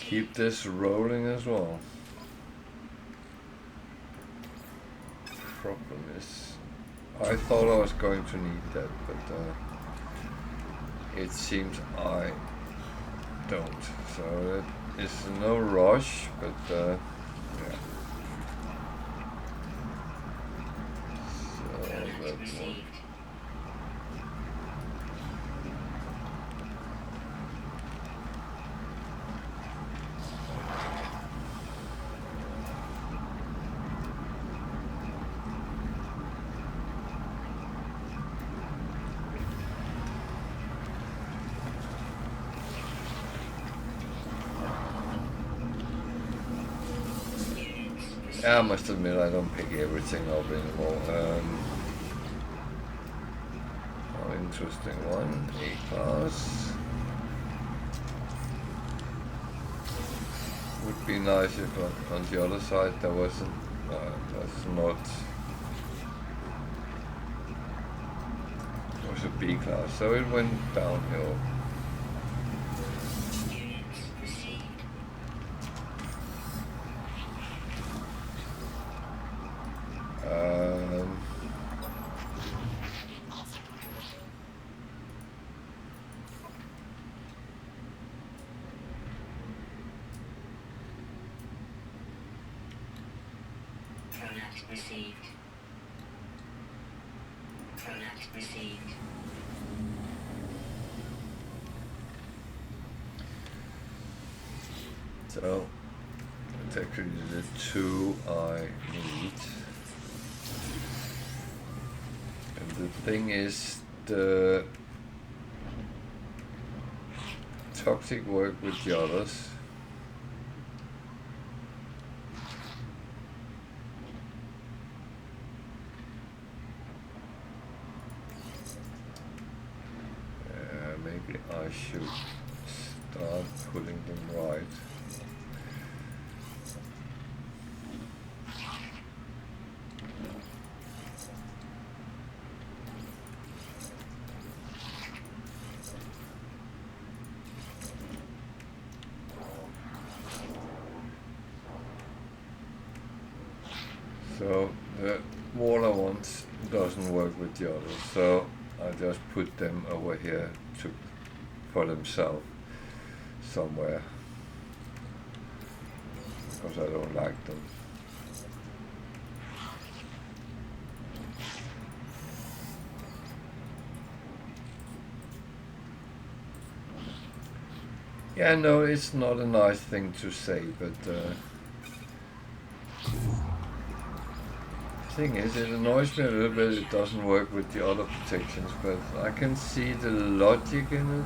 keep this rolling as well. Problem is, I thought I was going to need that, but it seems I don't. So it is no rush, but yeah. So that one. I must admit I don't pick everything up anymore. Oh, interesting one. A-class. Would be nice if on the other side there wasn't. That's not. It was a B-class, so it went downhill. Received. Product received. So it's actually the two I need. And the thing is, the toxic work with the others. Maybe I should start putting them right. So the water ones doesn't work with the others, so I just put them over here for themselves somewhere, because I don't like them. Yeah, no, it's not a nice thing to say, but thing is, it annoys me a little bit it doesn't work with the other protections, but I can see the logic in it.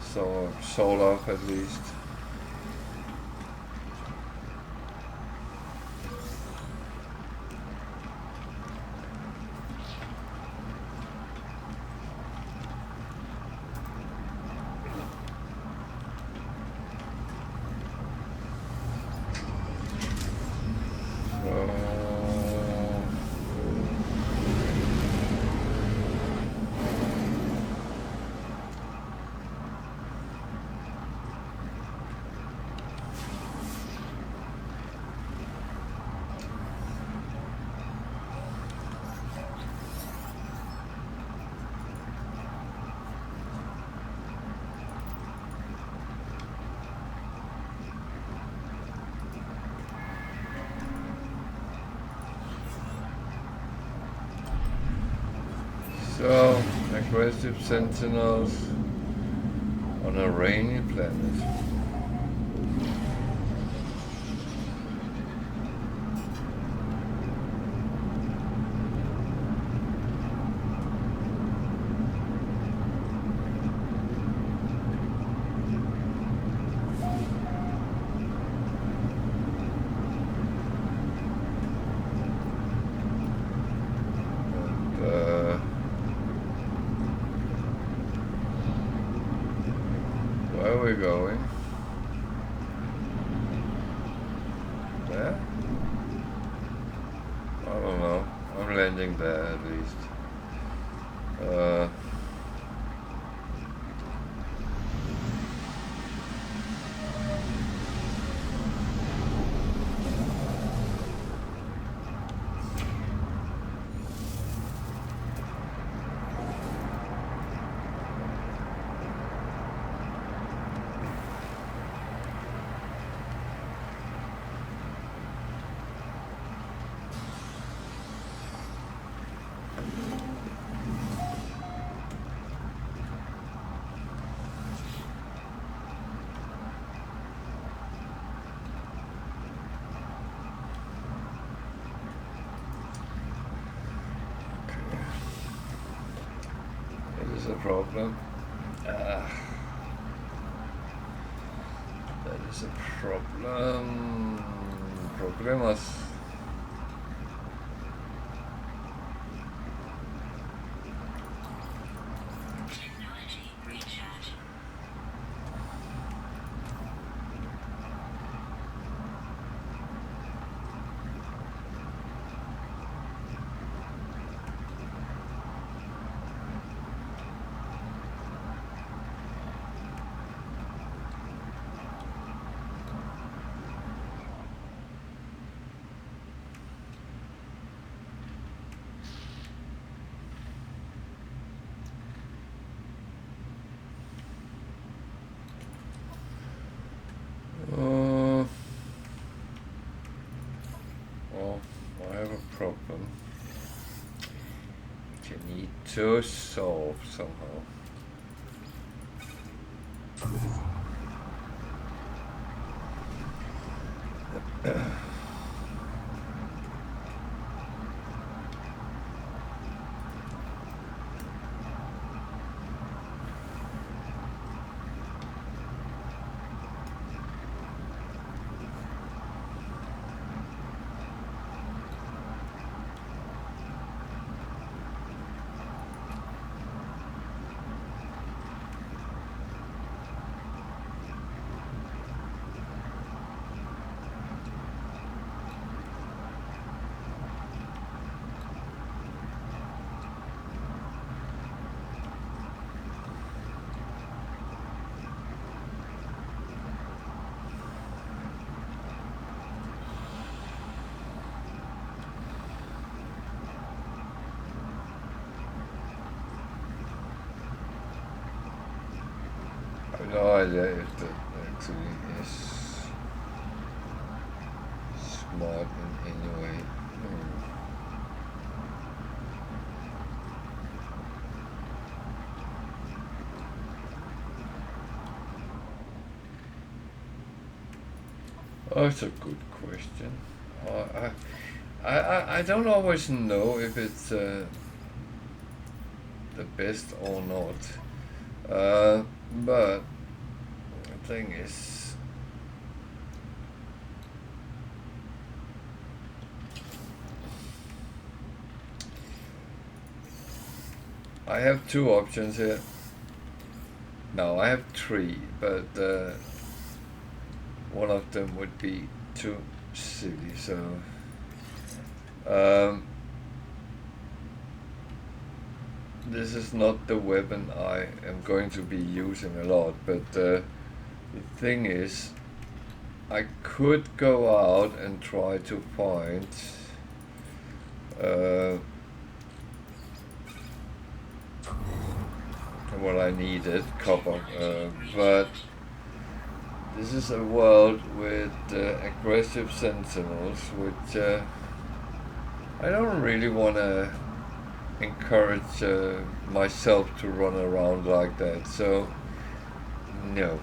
So, sort of at least. So, aggressive sentinels on a rainy planet. Where are we going? There? I don't know. I'm landing there at least. A problem. That is a problem. Problemas. Technology recharge. Well, I have a problem. Which I need to solve somehow. I have no idea if that actually is smart in any way. Oh, it's a good question. I don't always know if it's the best or not. But the thing is, I have two options here. No, I have three, but one of them would be too silly, so this is not the weapon I am going to be using a lot, but the thing is, I could go out and try to find what I needed, copper, but this is a world with aggressive sentinels, which I don't really want to encourage myself to run around like that, so no.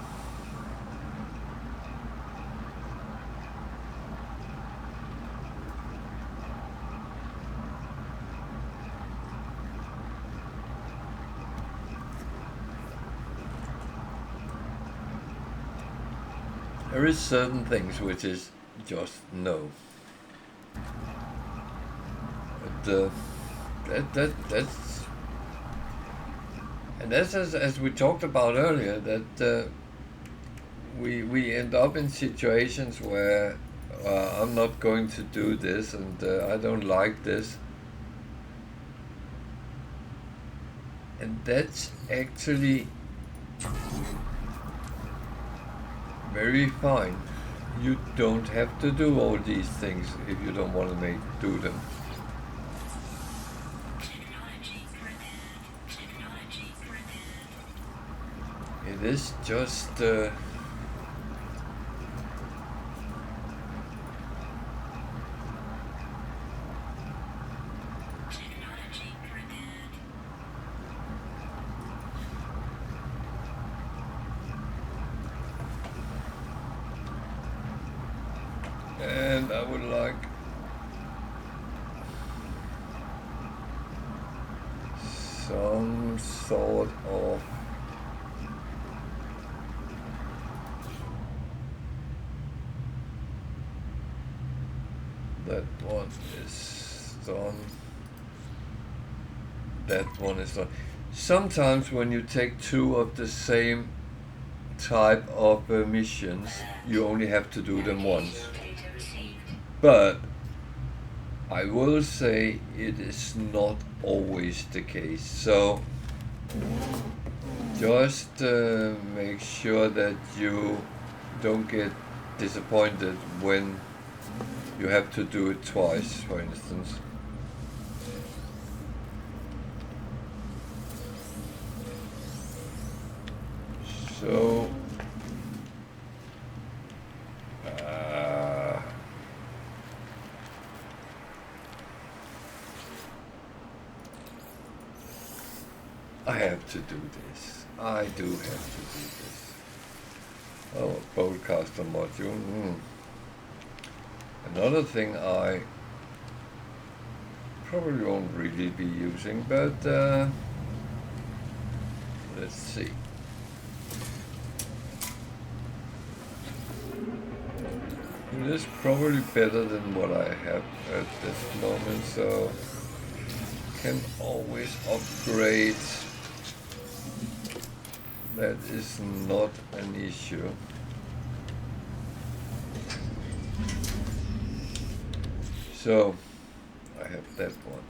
There is certain things which is just no. But that's and that's as we talked about earlier, that we end up in situations where I'm not going to do this, and I don't like this, and that's actually very fine. You don't have to do all these things if you don't want to do them. It is just and I would like some sort of that one is done. That one is done. Sometimes when you take two of the same type of missions, you only have to do them once. But I will say it is not always the case. So just make sure that you don't get disappointed when you have to do it twice, for instance. So I have to do this. I do have to do this. Oh, broadcaster module. Another thing I probably won't really be using, but let's see. It is probably better than what I have at this moment, so can always upgrade. That is not an issue. So I have that one.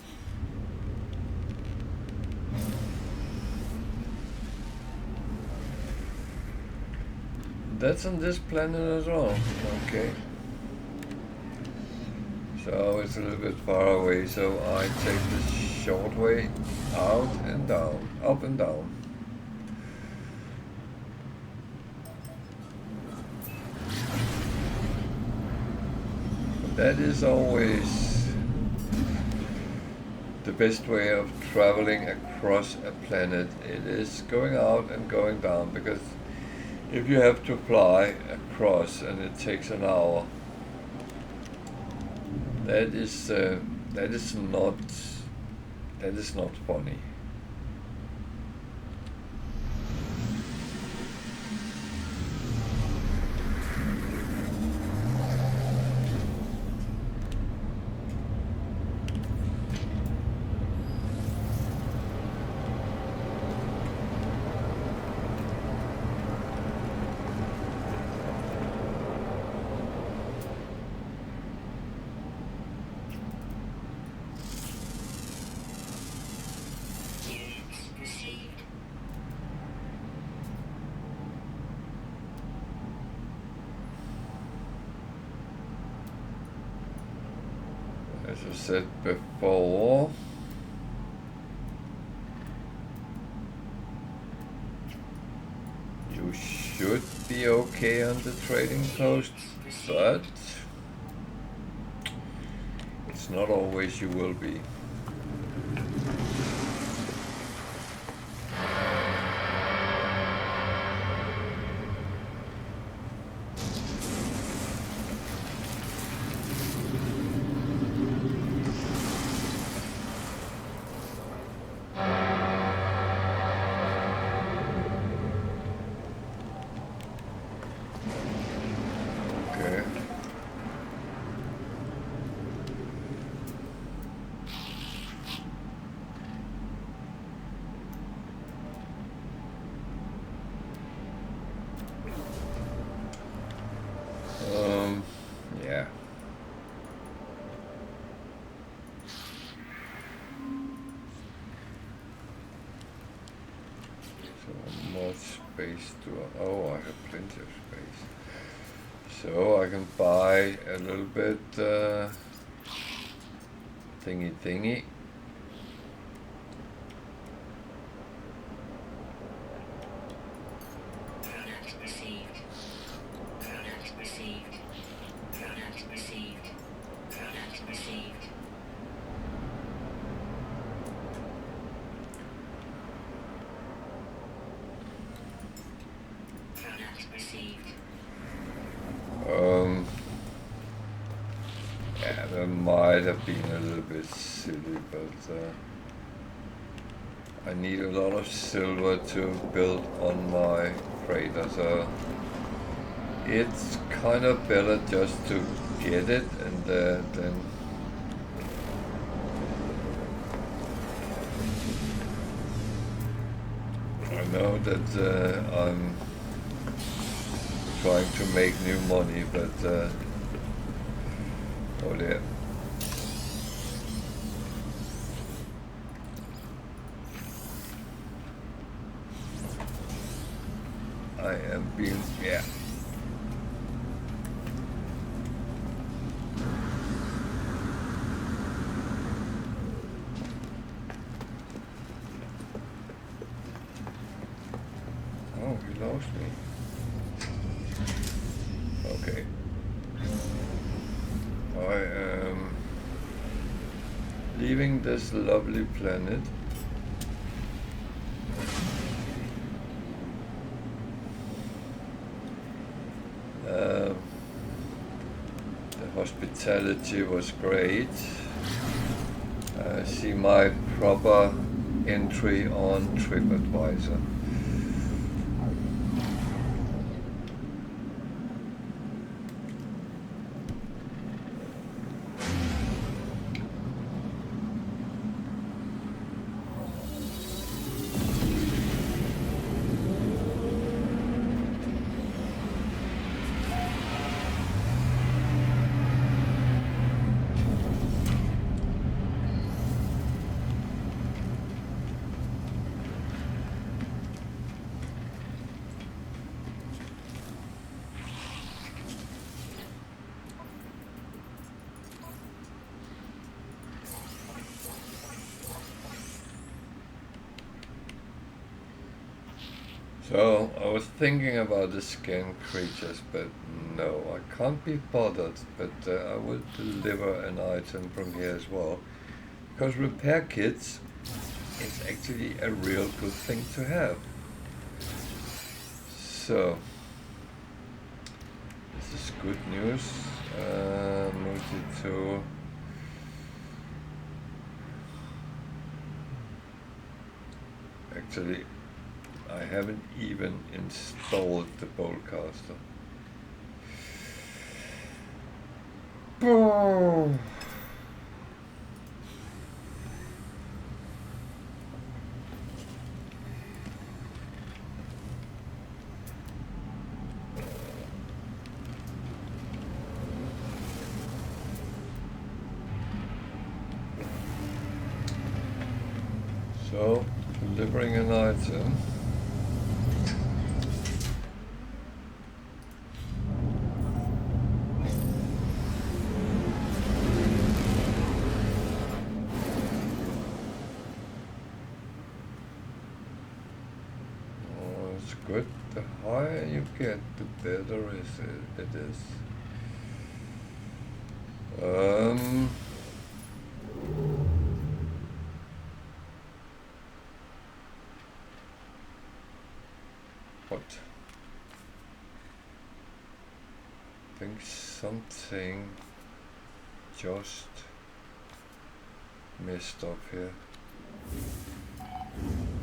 That's on this planet as well. Okay. So it's a little bit far away, so I take the short way out and down, up and down. That is always the best way of traveling across a planet. It is going out and going down, because if you have to fly across and it takes an hour, That is not funny. Units received. As I said before, you should be okay on the trading post, but it's not always you will be. Okay. Yeah. So more space to, oh, I have plenty of space. So I can buy a little bit thingy. Product received. Product received. Product received. Product received. Product received. Yeah, that might have been a little bit silly, but I need a lot of silver to build on my freighter, so it's kind of better just to get it and then I know that I'm trying to make new money, but oh yeah. I am being, yeah. Oh, he lost me. Okay. I am leaving this lovely planet. The hospitality was great. See my proper entry on TripAdvisor. So I was thinking about the scan creatures, but no, I can't be bothered. But I will deliver an item from here as well, because repair kits is actually a real good thing to have. So this is good news. Multi-tool. Actually, I haven't even installed the boltcaster. Oh. So, delivering an item. Oh, it's good. The higher you get, the better it is. What? I think something just messed up here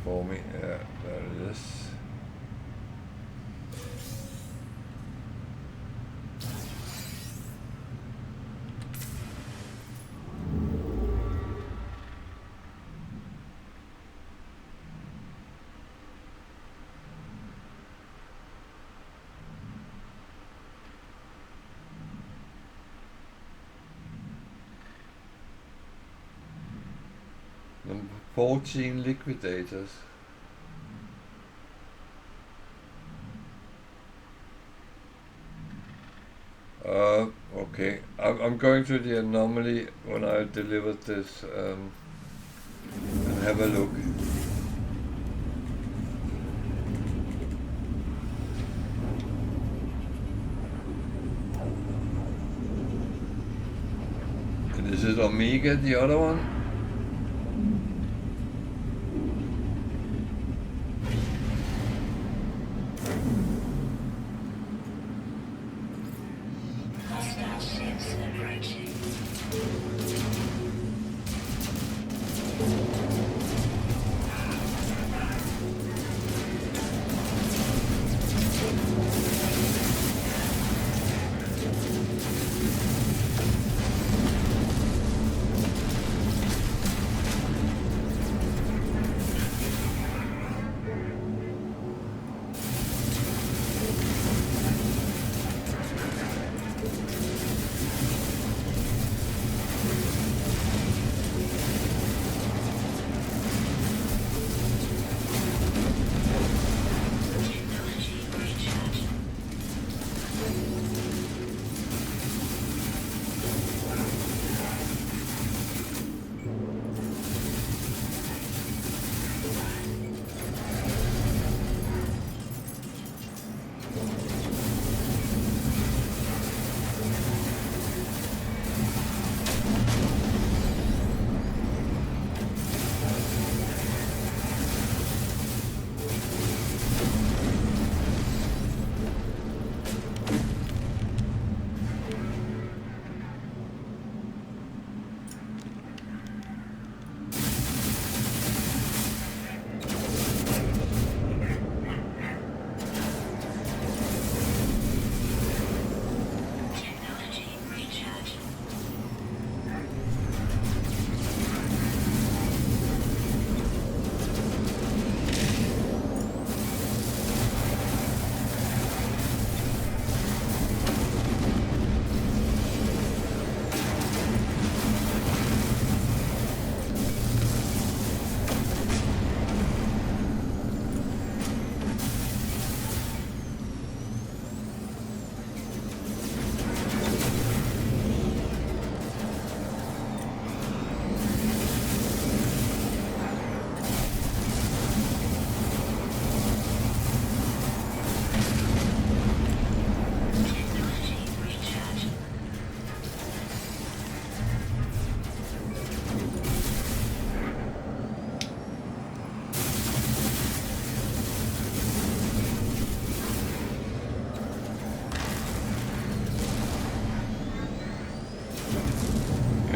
for me. Yeah, there it is. Number 14 liquidators. Okay, I'm going to the anomaly when I delivered this and have a look. And is it Omega, the other one? Hostile ships approaching.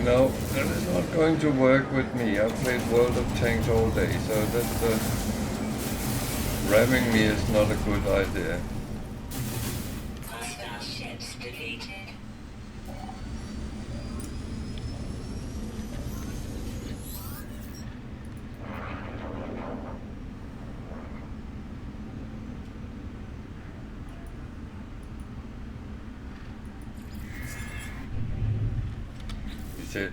No, that is not going to work with me. I've played World of Tanks all day, so that's ramming me is not a good idea. Hostile ships defeated. Is it?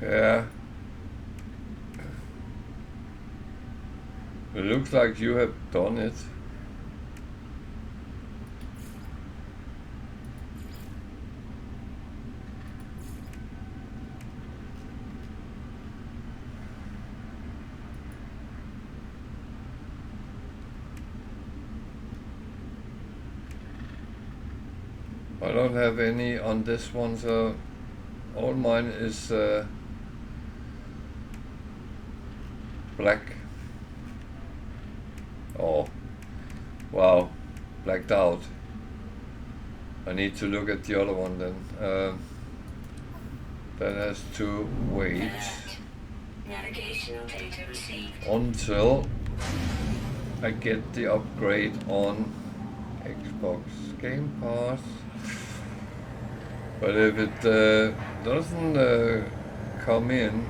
Yeah. It looks like you have done it. I don't have any on this one, so all mine is black. Oh, wow, blacked out. I need to look at the other one then. That has to wait Navigational data received. until I get the upgrade on Xbox Game Pass. But if it doesn't come in,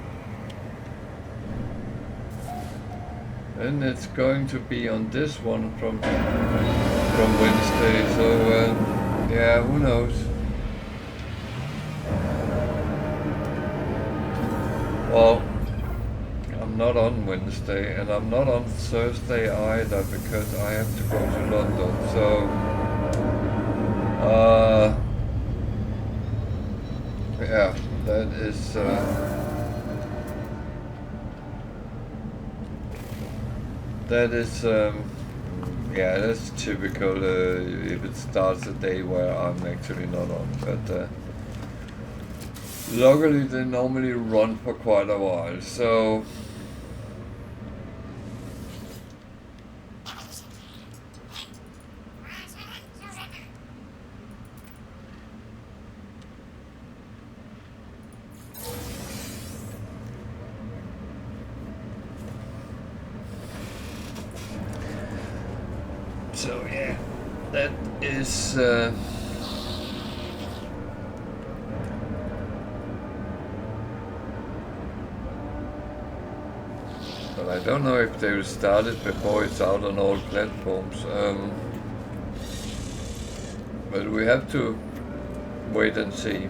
then it's going to be on this one from Wednesday. So yeah, who knows? Well, I'm not on Wednesday, and I'm not on Thursday either because I have to go to London. So yeah, that is yeah, that's typical if it starts a day where I'm actually not on. But luckily they normally run for quite a while, so yeah, that is but I don't know if they will start it before it's out on all platforms. But we have to wait and see.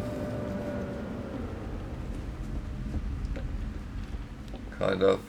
Kind of.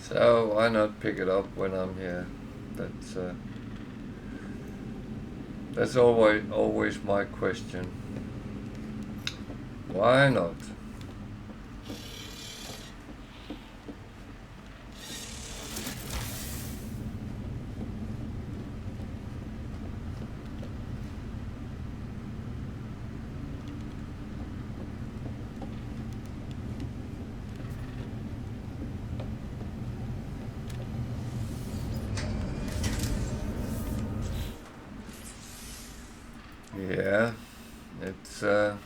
So why not pick it up when I'm here? That's always my question. Why not? it's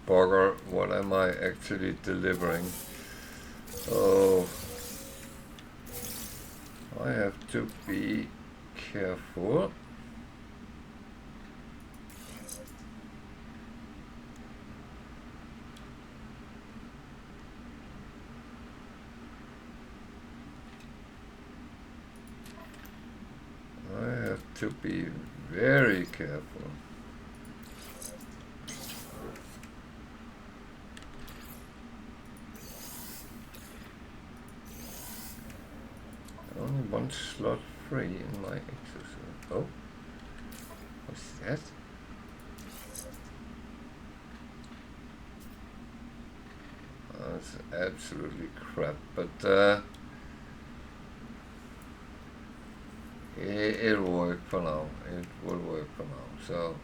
bugger, what am I actually delivering? Oh, I have to be careful. I have to be very careful. Only one slot free in my exosuit. Oh, what's that? That's absolutely crap, but it'll work for now. It will work for now. So,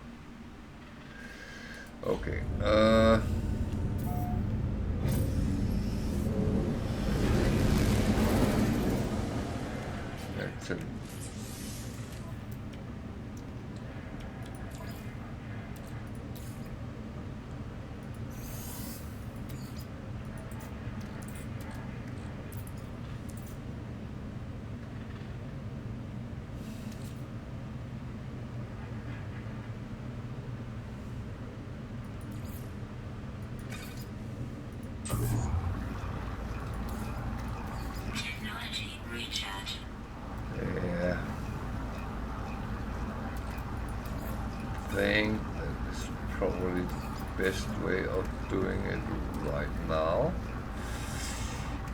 okay. Actually, Technology recharge. yeah. I think that is probably the best way of doing it right now.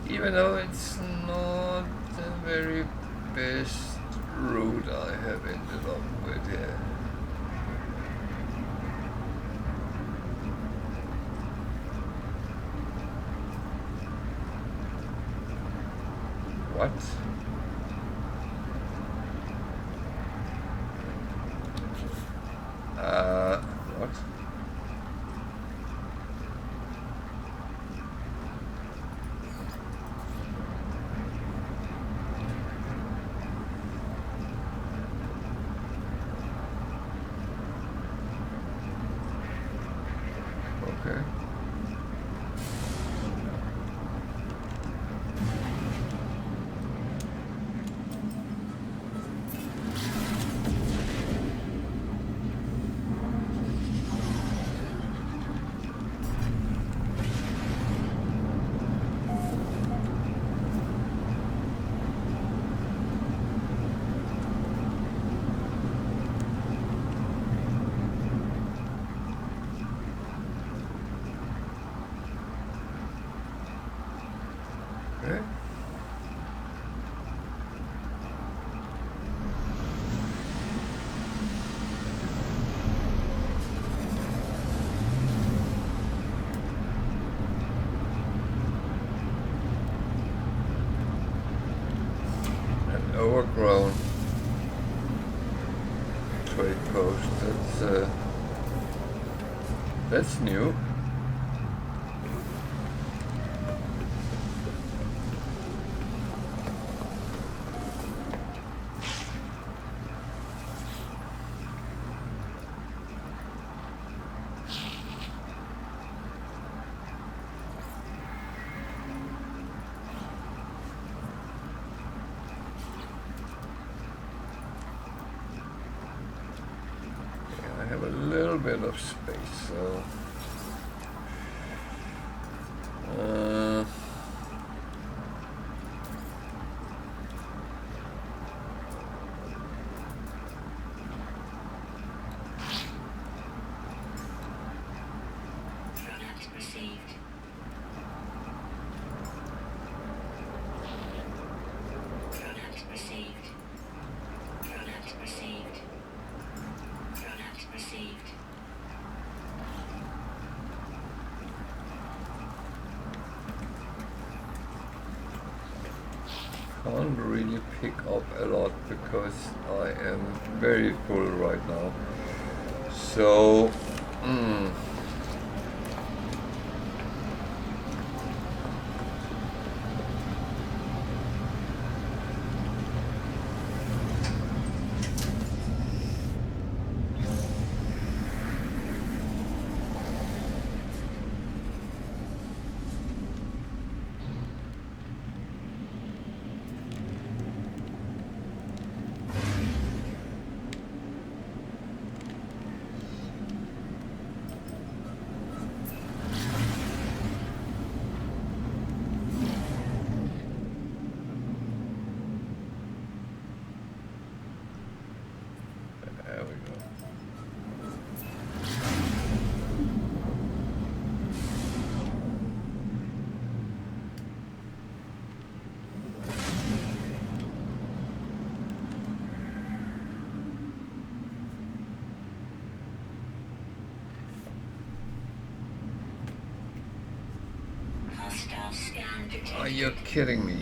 Even though it's not the very best route I have ended up with here. What? What? Okay. Okay. An overgrown trade post. That's new. I have a little bit of space, so Product received. Product received. Product received. Product received. can't really pick up a lot because I am very full right now. So, there we go. Hostile scan detected. Are you kidding me?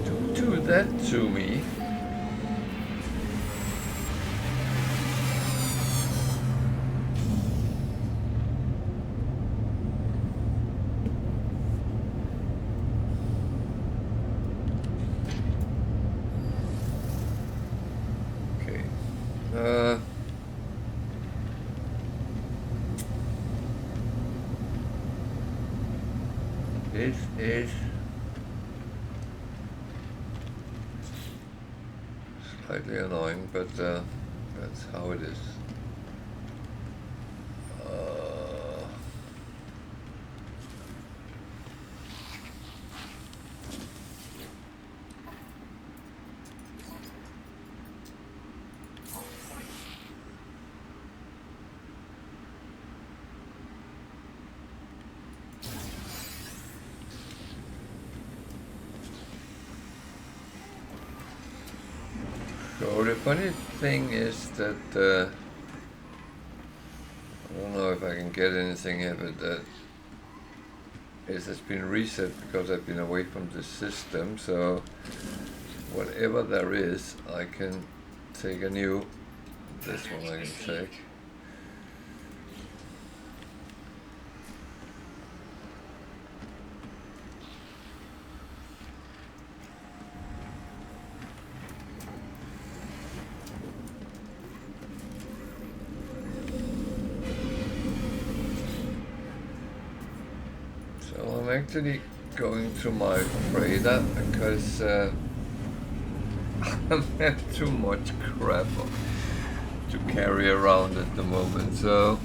Don't do that to me. Okay. This is slightly annoying, but that's how it is. So the funny thing is that I don't know if I can get anything here, but it has been reset because I've been away from the system. So whatever there is, I can take a new. This one I can take. I'm actually going through my radar because I have too much crap to carry around at the moment. So,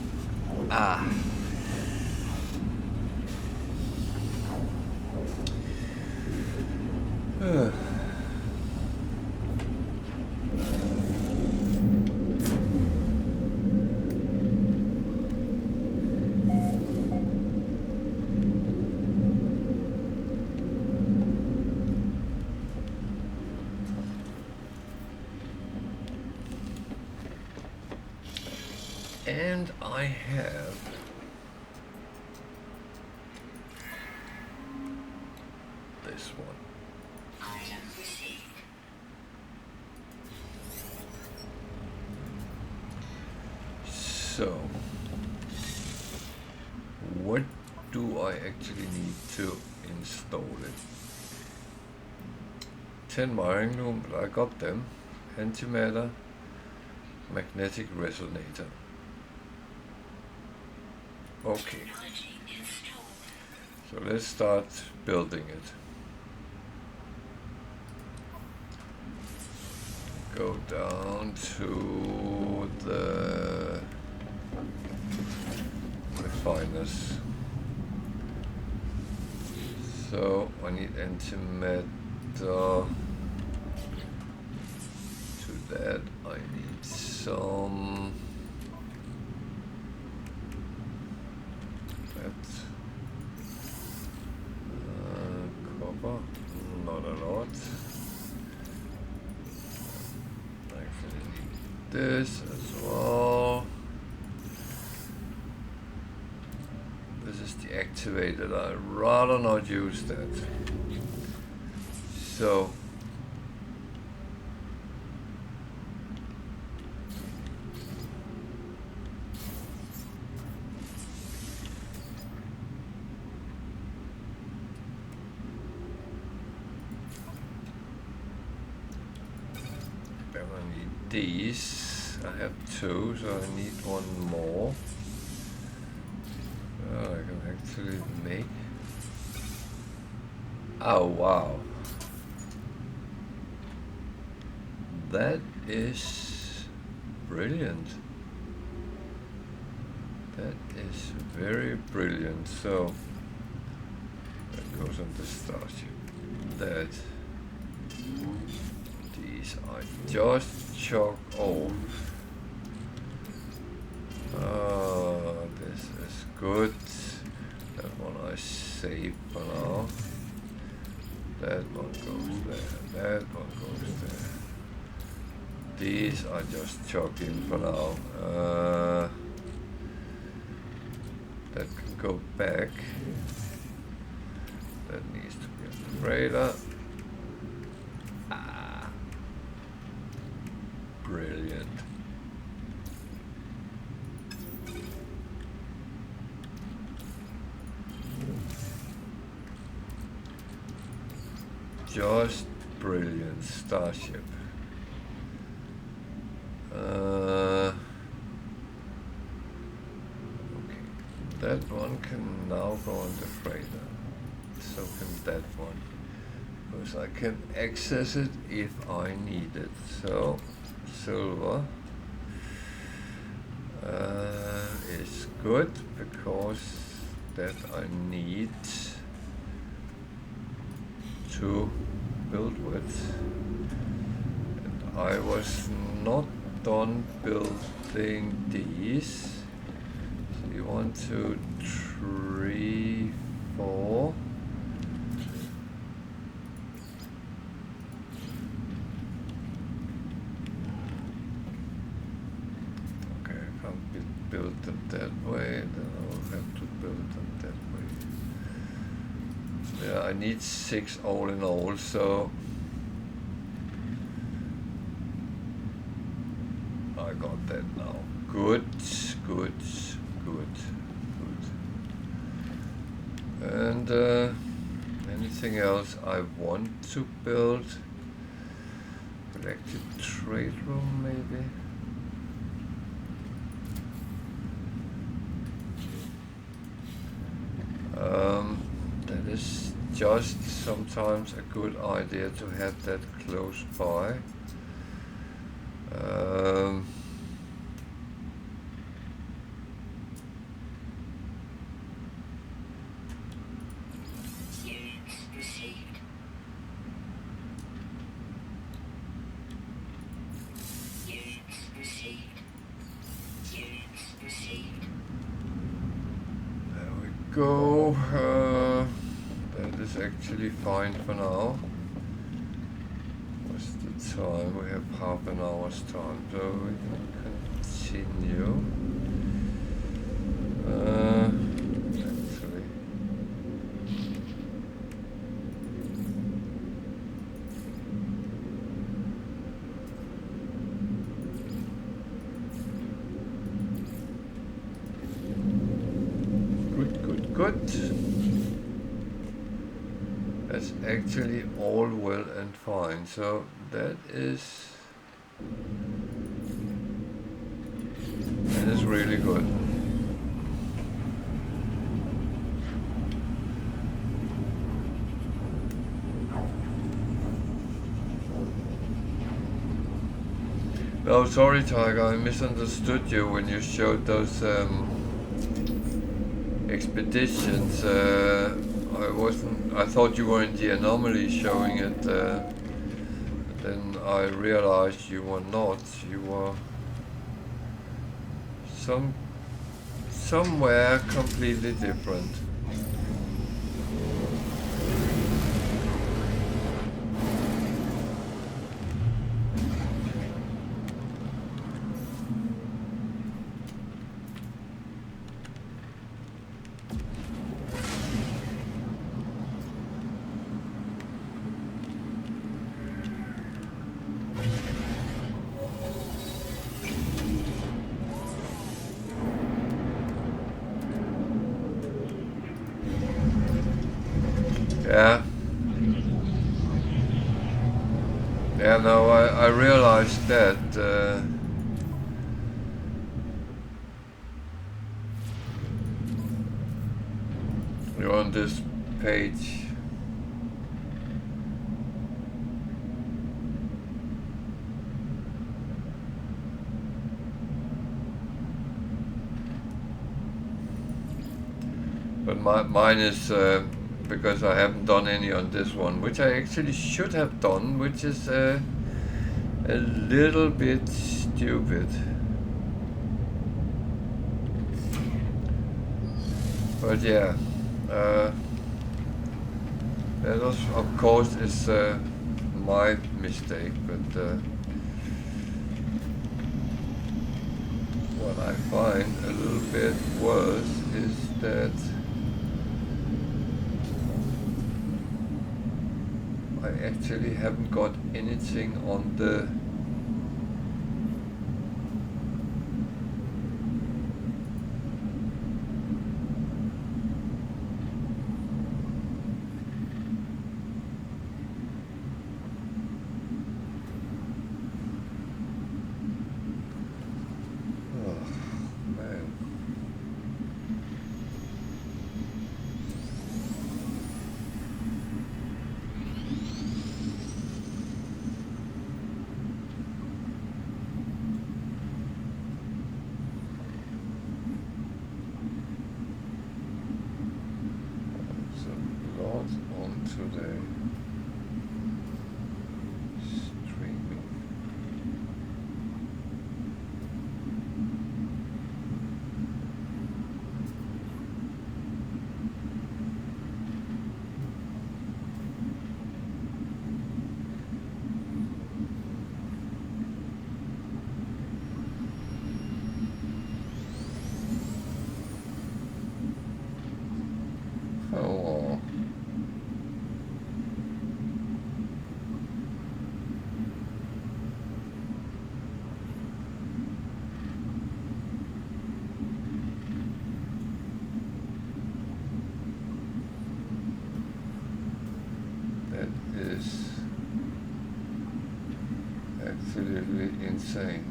and I have this one. Item received. So, what do I actually need to install it? 10 wiring loom, but I got them. Antimatter, magnetic resonator. Okay, Technology installed. so let's start building it. Go down to the refiners. So I need antimatter. To that I need some copper, not a lot. Actually need this as well. activated. I'd rather not use that. So then I need these. I have 2, so I need 1 more. I can actually make. Oh wow. That is brilliant. That is very brilliant. So that goes on the starship. That these I just chalk off. This is good. That one I save for now. That one goes there. That one goes there. These I just chalk in for now. That can go back. That needs to be on the radar. Brilliant. Just brilliant starship. Okay, that one can now go on the freighter. So can that one, because I can access it if I need it. So silver is good because that I need to build with, and I was not done building these. So 1, 2, 3, 4. Okay, I can't build them that way, then I will have to build them that way. Yeah, I need 6 all in all, so I got that now. Good, good, good, good. And anything else I want to build? Collected trade room, maybe? That is just sometimes a good idea to have that close by. Units received. Units received. Units received. There we go. That is actually fine for now. What's the time? We have half an hour's time, so we can continue. Actually, good. That's actually all well and fine. So that is really good. Oh, sorry, Tiger, I misunderstood you when you showed those expeditions. I thought you were in the anomaly showing it. Then I realized you were not. You were somewhere completely different. Yeah. Yeah, no, I realized that you're on this page. But mine is because I haven't done any on this one, which I actually should have done, which is a little bit stupid. But yeah, that was, of course, is my mistake. But what I find a little bit worse is that I actually haven't got anything on the today. Streaming. Oh. That is absolutely insane.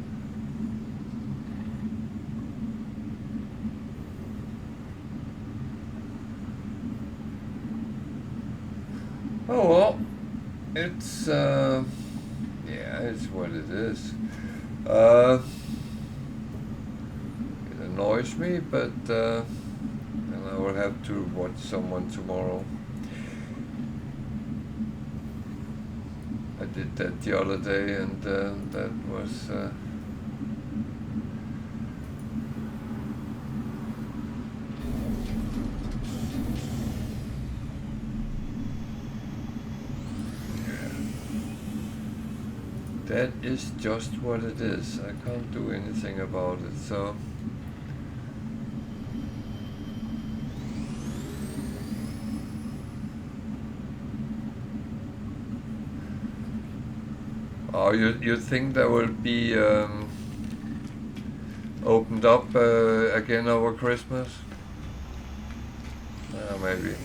Oh well, it's yeah, it's what it is. It annoys me, but and I will have to watch someone tomorrow. I did that the other day, and that was. That is just what it is. I can't do anything about it, so. Oh, you think that will be opened up again over Christmas? Maybe.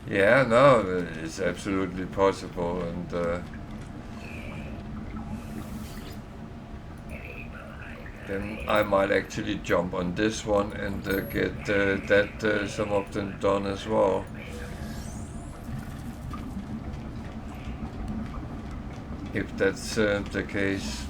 Yeah, no, it's absolutely possible, and then I might actually jump on this one and get that some of them done as well. If that's the case.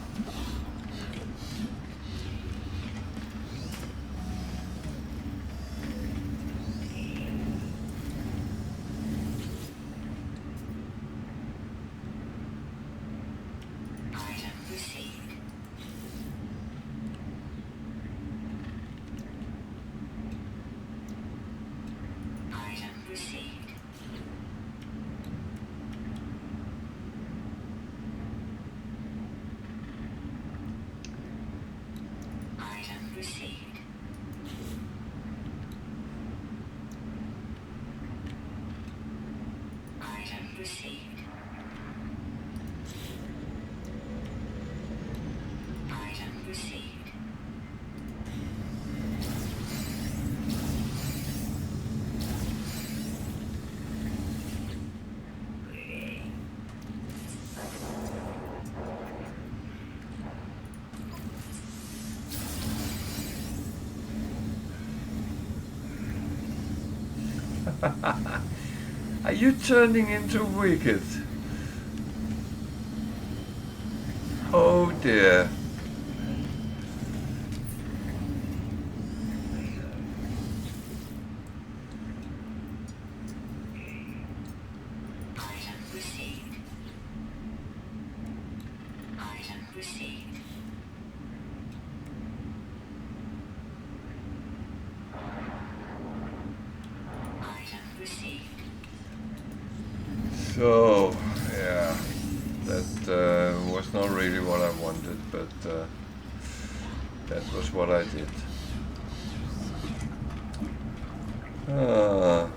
Are you turning into Wicked? Oh dear. Item received. Item received. Item received. So, yeah, that was not really what I wanted, but that was what I did. Ah.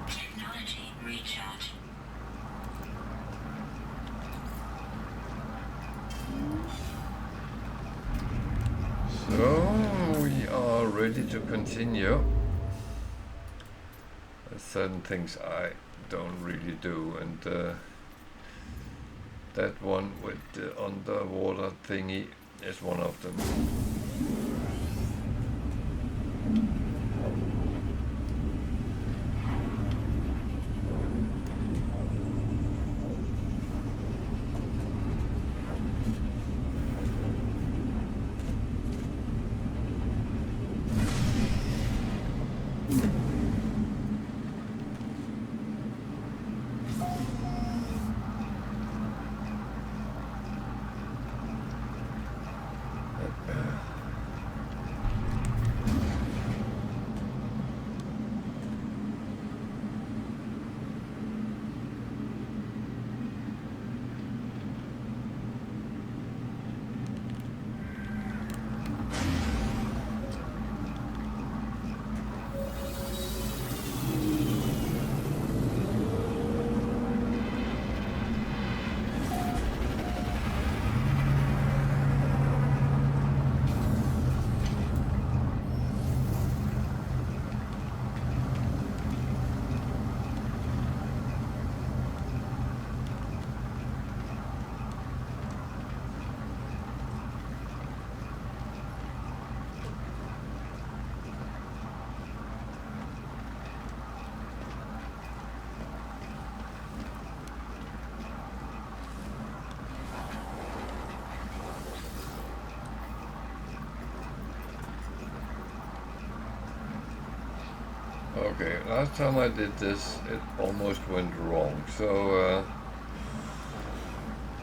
Technology recharge. So we are ready to continue. There's certain things I don't really do, and that one with the underwater thingy is one of them. Okay, last time I did this, it almost went wrong. So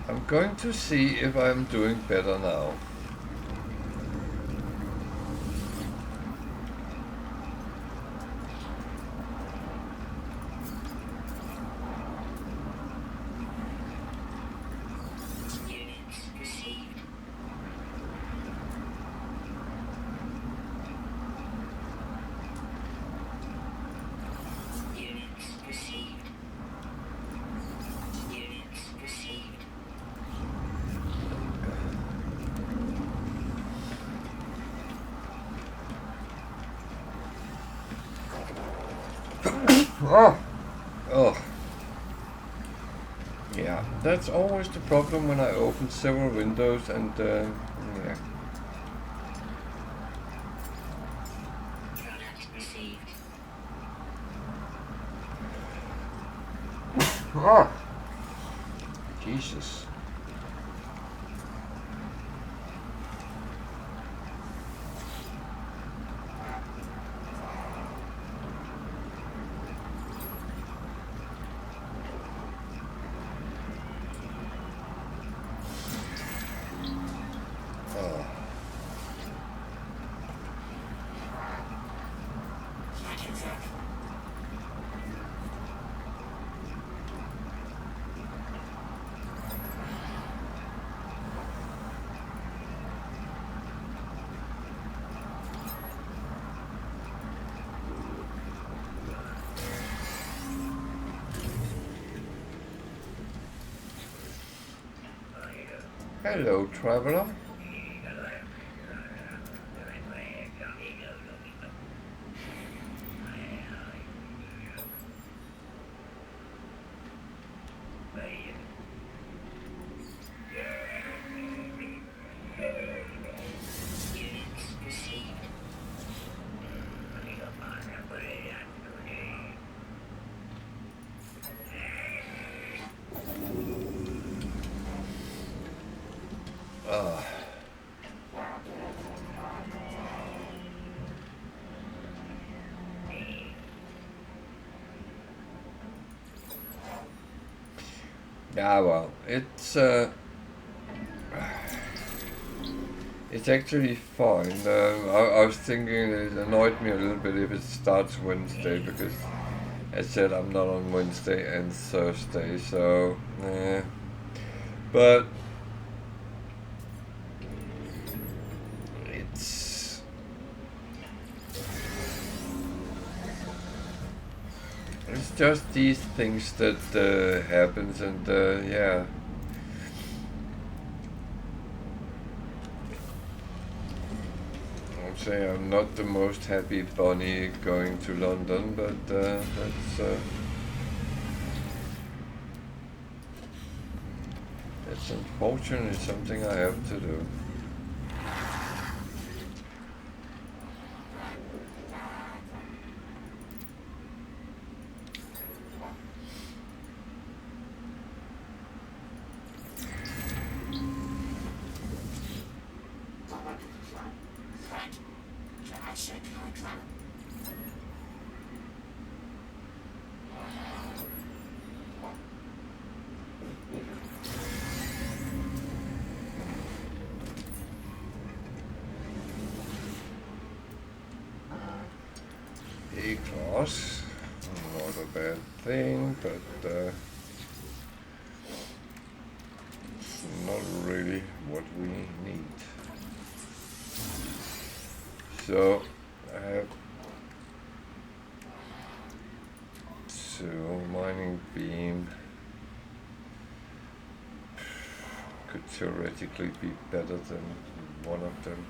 I'm going to see if I'm doing better now. Units received. Units received. Units received. Oh, oh. Yeah, that's always the problem when I open several windows and yeah. Product received. Oh, Jesus. Oh. Hello, traveler. Units received. Ah. Yeah, well, it's actually fine. I was thinking it annoyed me a little bit if it starts Wednesday because, as said, I'm not on Wednesday and Thursday, so but it's just these things that happens, and yeah. I'm saying I'm not the most happy bunny going to London, but that's unfortunately something I have to do. A-class, not a bad thing, but it's not really what we need. So I have two mining beam. Could theoretically be better than one of them.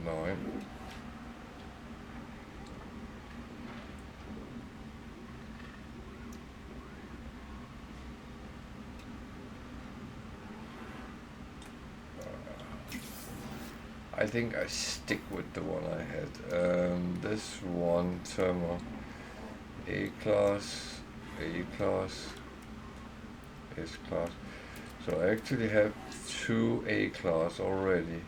Nine. I think I stick with the one I had. This one, thermal, A-class, A-class, S-class. So I actually have two A-class already.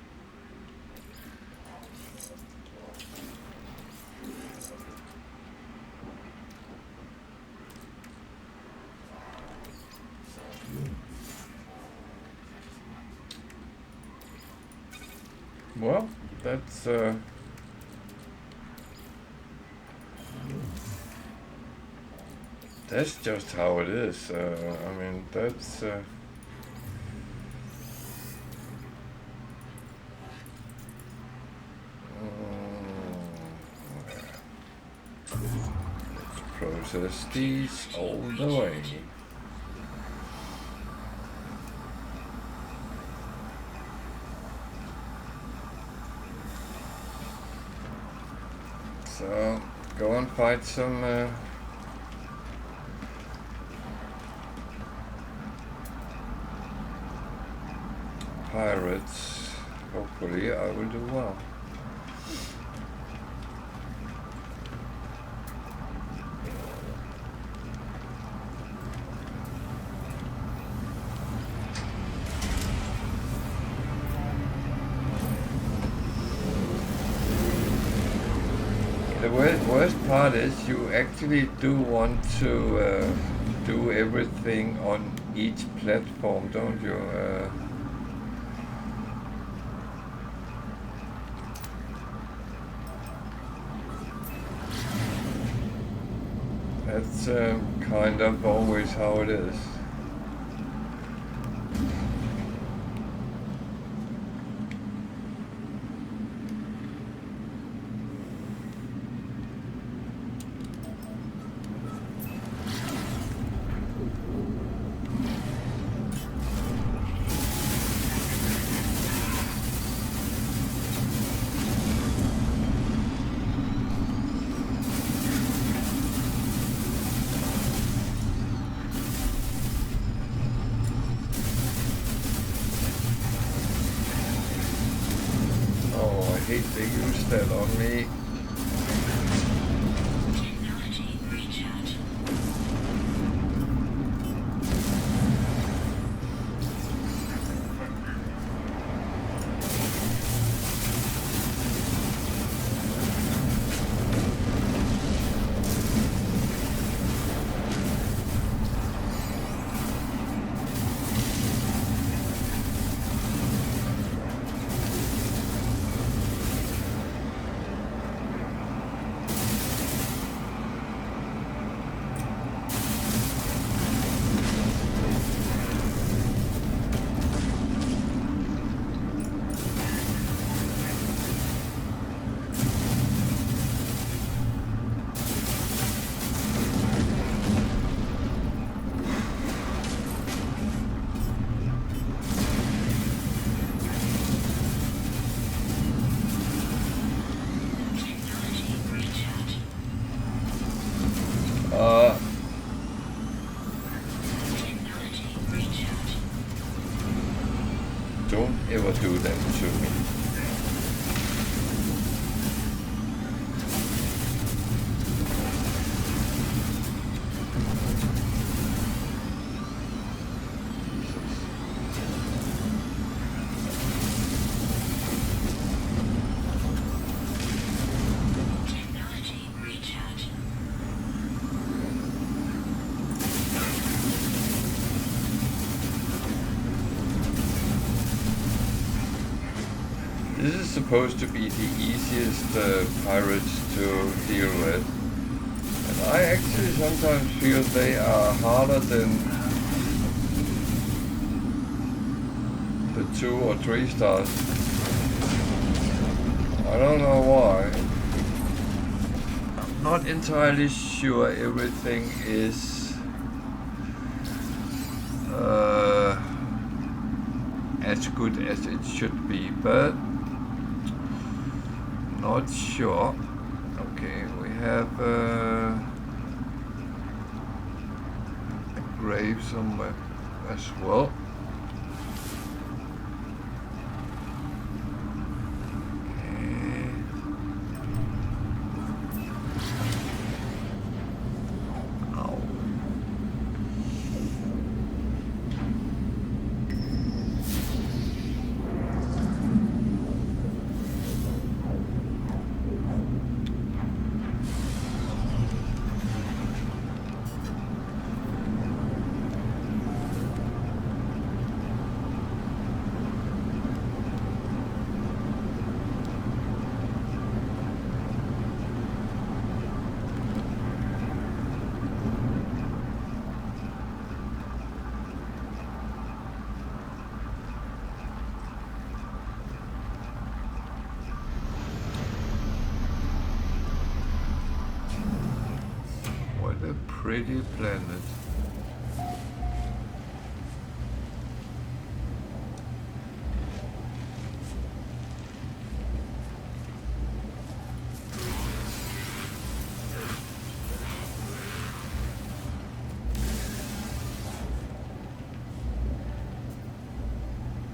Well, that's just how it is. I mean, that's let's process these all the way. So, go and fight some pirates. Hopefully I will do well. The worst part is you actually do want to do everything on each platform, don't you? That's kind of always how it is. hate they use that on me. Technology recharge. Don't ever do that to me. Technology recharge. This is supposed to be the easiest pirates to deal with. And I actually sometimes feel they are harder than the 2 or 3 stars. I don't know why. I'm not entirely sure everything is as good as it should be, but not sure. Okay, we have a grave somewhere as well. Okay. Ow. What a pretty planet.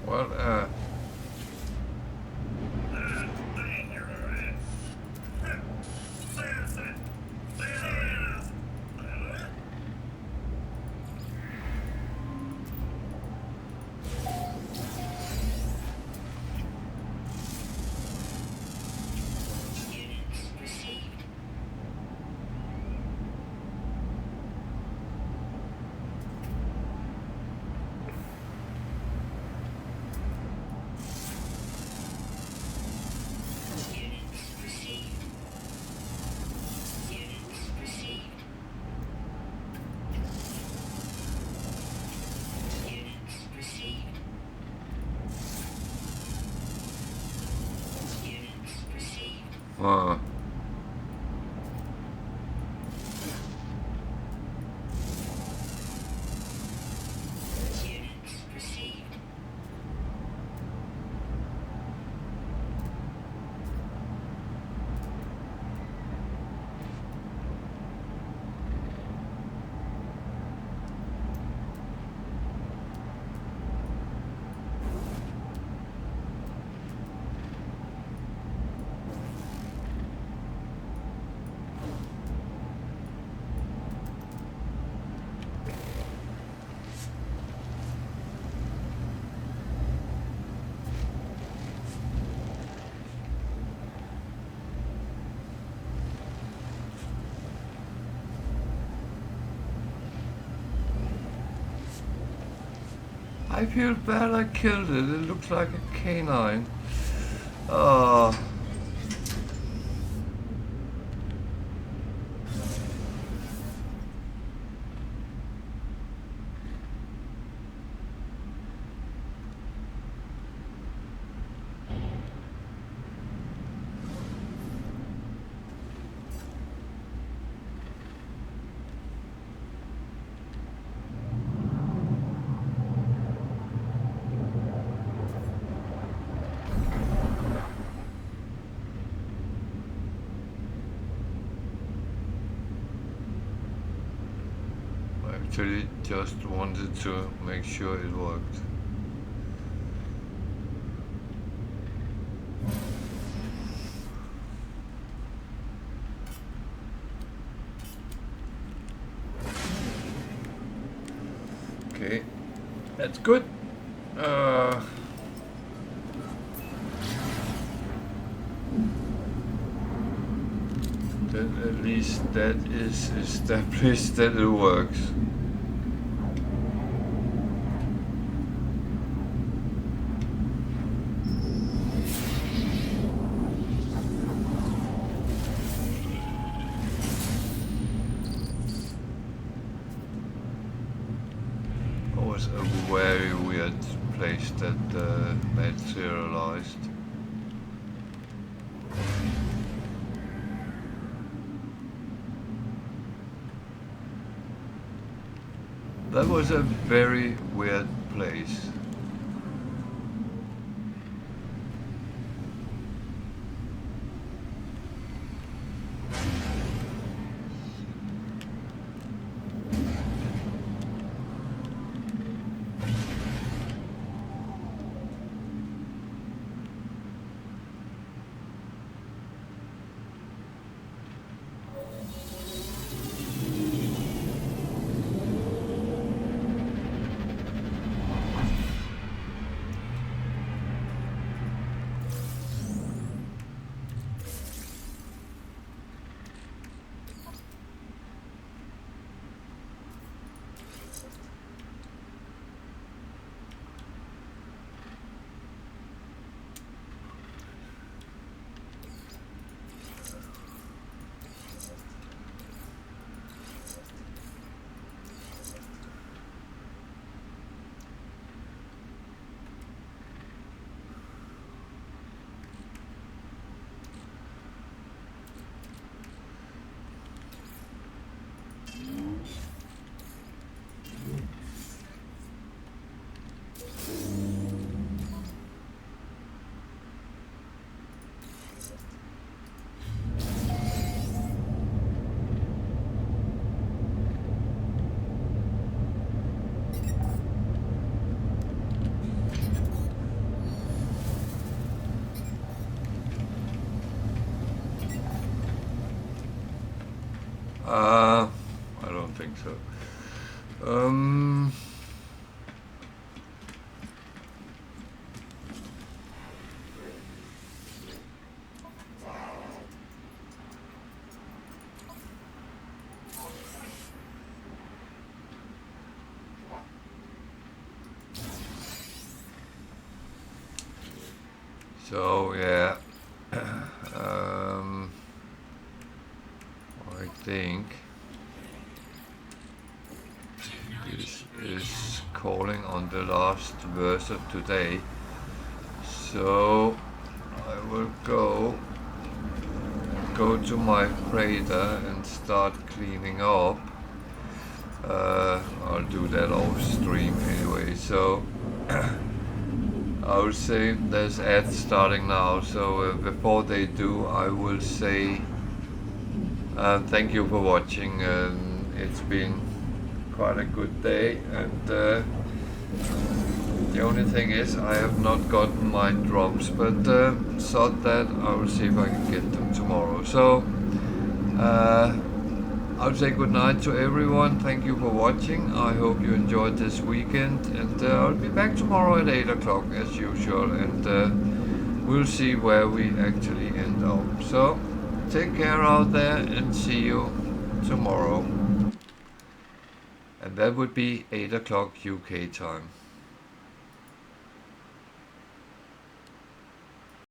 Well, Units received. Units received. Units received. Units received. Units received. Units received. I feel bad I killed it. It looks like a canine. Oh. Actually just wanted to make sure it worked. Okay, that's good. Then at least that is established that it works. Was a very weird place that materialized. That was a very weird place. I don't think so. So yeah, I think this is calling on the last verse of today. So I will go to my freighter and start cleaning up. I'll do that off stream anyway. So I will say there's ads starting now. So before they do, I will say thank you for watching. It's been quite a good day, and the only thing is I have not gotten my drums, but thought that I will see if I can get them tomorrow. So I'll say good night to everyone. Thank you for watching. I hope you enjoyed this weekend, and I'll be back tomorrow at 8 o'clock as usual, and we'll see where we actually end up. So take care out there, and see you tomorrow. And that would be 8 o'clock UK time.